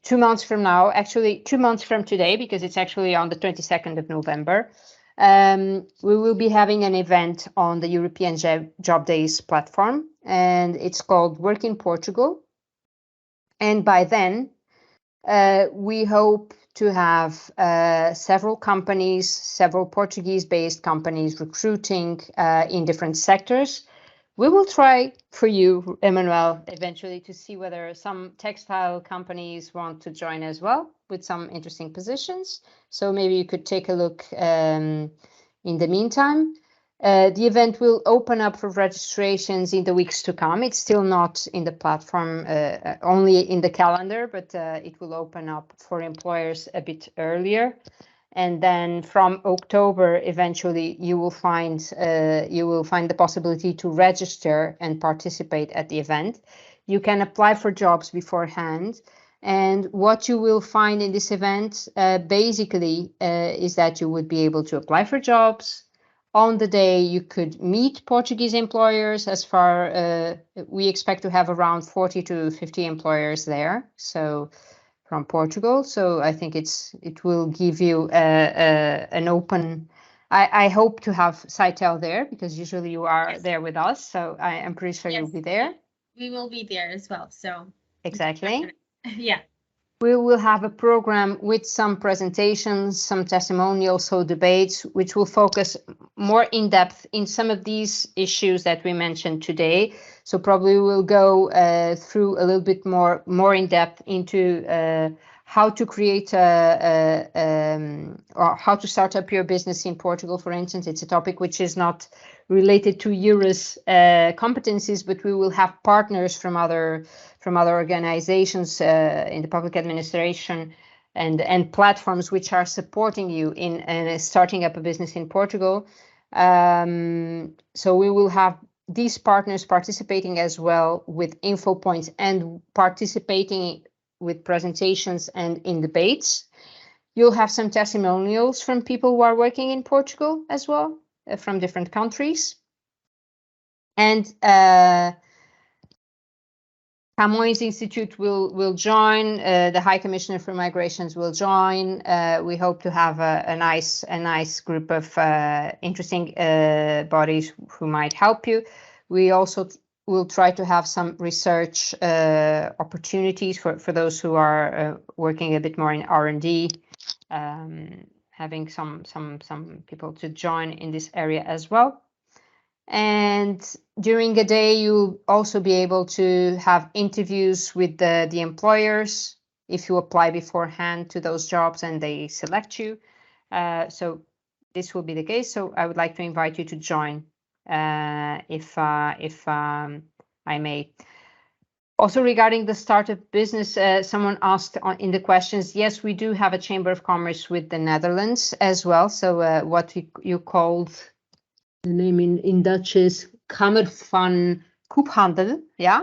2 months from now, actually 2 months from today, because it's actually on the 22nd of November, we will be having an event on the European Job Days platform, and it's called Work in Portugal. And by then, we hope to have several companies, several Portuguese-based companies recruiting in different sectors. We will try for you, Emmanuel, eventually to see whether some textile companies want to join as well with some interesting positions. So maybe you could take a look in the meantime. The event will open up for registrations in the weeks to come. It's still not in the platform, only in the calendar, but it will open up for employers a bit earlier. And then from October, eventually, you will find the possibility to register and participate at the event. You can apply for jobs beforehand. And what you will find in this event, basically, is that you would be able to apply for jobs. On the day, you could meet Portuguese employers. We expect to have around 40 to 50 employers there. So from Portugal. So I think it will give you an open. I hope to have Saitel there because usually you are there with us. So I am pretty sure you'll be there. We will be there as well. So exactly. Yeah. We will have a program with some presentations, some testimonials, so debates, which will focus more in depth in some of these issues that we mentioned today. So probably we'll go through a little bit more in depth into how to create or how to start up your business in Portugal, for instance. It's a topic which is not related to EURES competencies, but we will have partners from other organizations in the public administration and platforms which are supporting you in starting up a business in Portugal. So we will have these partners participating as well with info points and participating with presentations and in debates. You'll have some testimonials from people who are working in Portugal as well, from different countries. And Camões Institute will join, the High Commissioner for Migrations will join. We hope to have a nice group of interesting bodies who might help you. We also will try to have some research opportunities for those who are working a bit more in R&D, having some people to join in this area as well. And during the day, you'll also be able to have interviews with the employers if you apply beforehand to those jobs and they select you. So this will be the case. So I would like to invite you to join if I may. Also regarding the startup business, someone asked in the questions, yes, we do have a Chamber of Commerce with the Netherlands as well. So what you called, the name in Dutch is Kamer van Koophandel, yeah,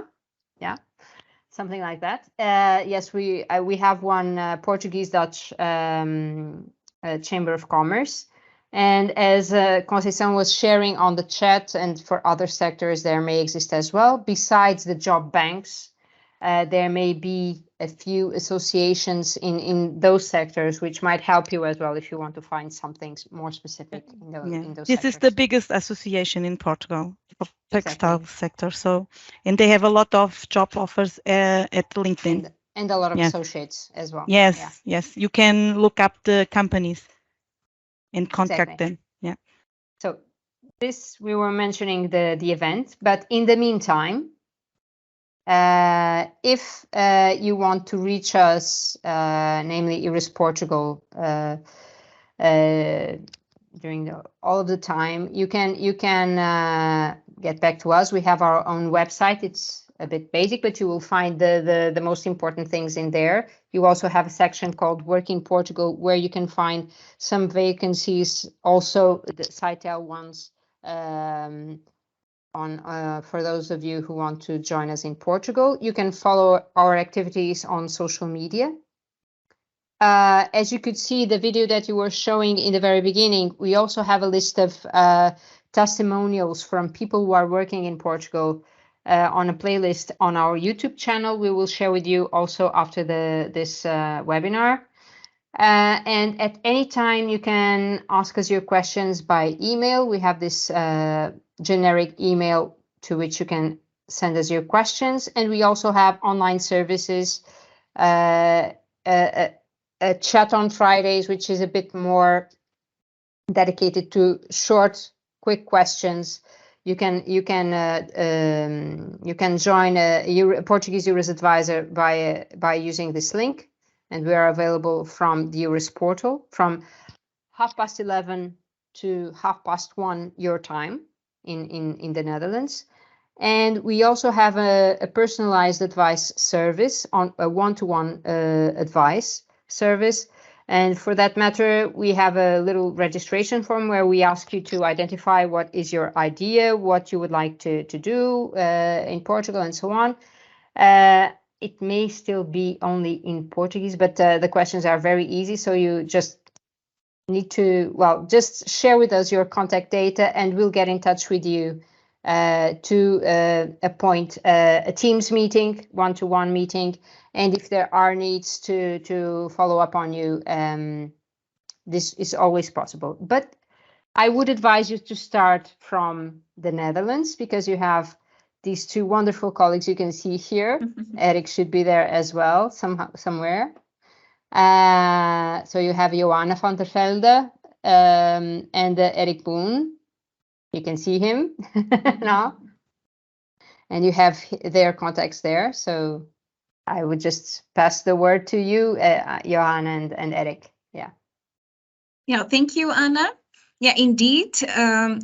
something like that. Yes, we have one Portuguese-Dutch Chamber of Commerce. And as Conceição was sharing on the chat, and for other sectors, there may exist as well. Besides the job banks, there may be a few associations in those sectors, which might help you as well if you want to find something more specific in those This sectors. is the biggest association in Portugal of textile sector. So, and they have a lot of job offers at LinkedIn. And a lot of associates as well. Yes, yes. You can look up the companies and contact them. Yeah. So this, we were mentioning the event, but in the meantime, if you want to reach us, namely EURES Portugal, during all of the time, you can get back to us. We have our own website. It's a bit basic, but you will find the most important things in there. You also have a section called Work in Portugal, where you can find some vacancies, also the Saitel ones, for those of you who want to join us in Portugal. You can follow our activities on social media. As you could see, the video that you were showing in the very beginning, we also have a list of testimonials from people who are working in Portugal on a playlist on our YouTube channel. We will share with you also after this webinar. And at any time, you can ask us your questions by email. We have this generic email to which you can send us your questions. And we also have online services, a chat on Fridays, which is a bit more dedicated to short, quick questions. You can join a Portuguese EURES advisor by using this link, and we are available from the EURES portal from 11:30 to 1:30 your time in the Netherlands. And we also have a personalized advice service, on a one-to-one advice service. And for that matter, we have a little registration form where we ask you to identify what is your idea, what you would like to do in Portugal, and so on. It may still be only in Portuguese, but the questions are very easy. So you just need to, well, just share with us your contact data, and we'll get in touch with you to appoint a Teams meeting, one-to-one meeting. And if there are needs to follow up on you, this is always possible. But I would advise you to start from the Netherlands, because you have these two wonderful colleagues you can see here. Erik should be there as well, somewhere. So you have Johana van der Velde and Erik Boon. You can see him now. And you have their contacts there. So I would just pass the word to you, Johana and Erik. Yeah. Yeah, thank you, Anna. Yeah, indeed.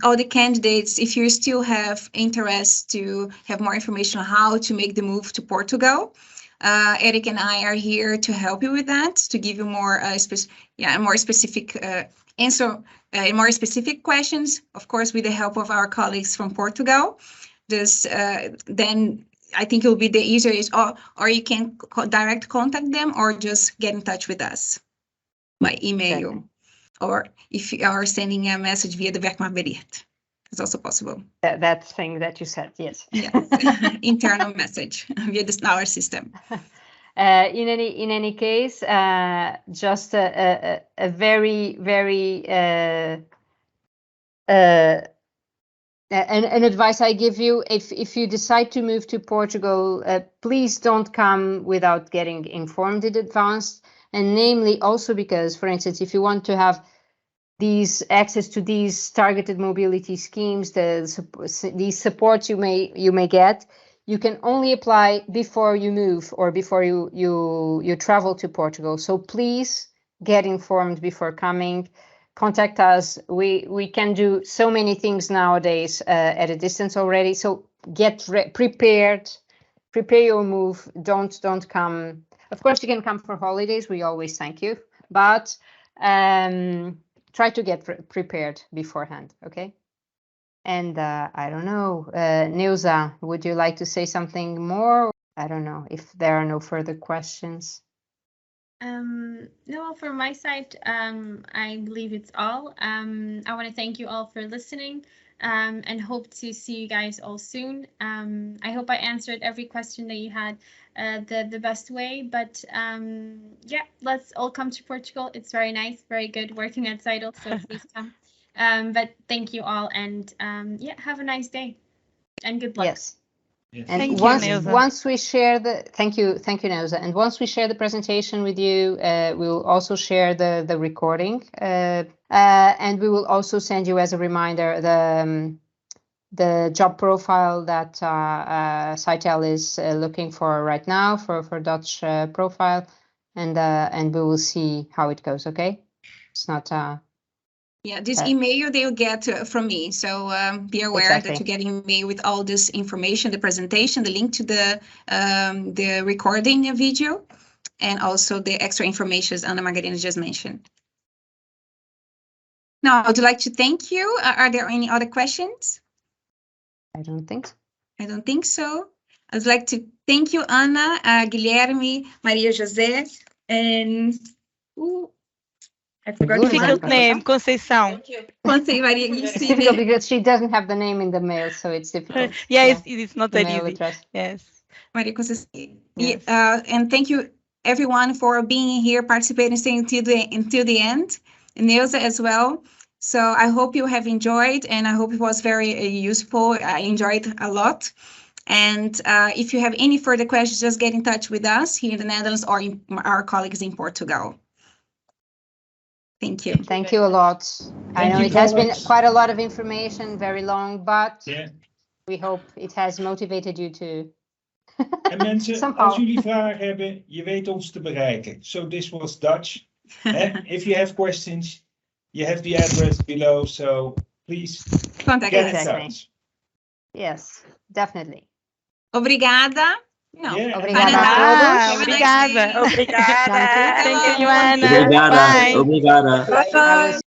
All the candidates, if you still have interest to have more information on how to make the move to Portugal, Erik and I are here to help you with that, to give you more more specific answer, more specific questions, of course, with the help of our colleagues from Portugal. This then I think it will be the easiest, or you can direct contact them, or just get in touch with us by email. Exactly. Or if you are sending a message via the Werk Margarida, it's also possible. That thing that you said, yes. Yes, internal message via our system. In any case, just a very, very an advice I give you: if you decide to move to Portugal, please don't come without getting informed in advance. And namely also because, for instance, if you want to have these access to these targeted mobility schemes, these supports you may get, you can only apply before you move or before you travel to Portugal. So please get informed before coming. Contact us. We can do so many things nowadays at a distance already. So get prepared. Prepare your move. Don't come. Of course, you can come for holidays. We always thank you, but try to get prepared beforehand. Okay. And I don't know, Neuza, would you like to say something more? I don't know if there are no further questions. No, from my side, I believe it's all. I want to thank you all for listening, and hope to see you guys all soon. I hope I answered every question that you had the best way, but yeah, let's all come to Portugal. It's very nice, very good working at Seidel, so please come. But thank you all, and yeah, have a nice day and good luck. Yes. Yes. And Thank you, Neuza. once we share the thank you, Neuza. And once we share the presentation with you, we will also share the recording, and we will also send you as a reminder the job profile that Seitel is looking for right now for Dutch profile, and we will see how it goes. Okay, it's not. Yeah, this email they'll get from me. So be aware that you get an email with all this information, the presentation, the link to the recording video, and also the extra information Anna Margarida just mentioned. Now, I'd like to thank you. Are there any other questions? I don't think so. I don't think so. I'd like to thank you, Anna, Guilherme, Maria José, and I forgot your Difficult name, Conceição. Thank you. Concei Maria It's difficult because she doesn't have the name in the mail, so it's difficult. Yeah, it's not the that mail easy. address. Yes. Maria Conceição. Yes. And thank you, everyone, for being here, participating, staying until the end, and Neuza as well. So I hope you have enjoyed, and I hope it was very useful. I enjoyed a lot. And if you have any further questions, just get in touch with us here in the Netherlands or our colleagues in Portugal. Thank you. Thank you a lot. I know you, it has been colleagues. quite a lot of information, very long, but Ja. we hope it has motivated you to En mensen, somehow. als jullie vragen hebben, je weet ons te bereiken. So this was Dutch. If you have questions, you have the address below. So please Contact get us. in Exactly. touch. Yes, definitely. Obrigada. Não. Yeah. Obrigada Fine. a todos. Have a nice day. Obrigada. Thank you. Thank you, Joana. Obrigada. Bye. Obrigada. I will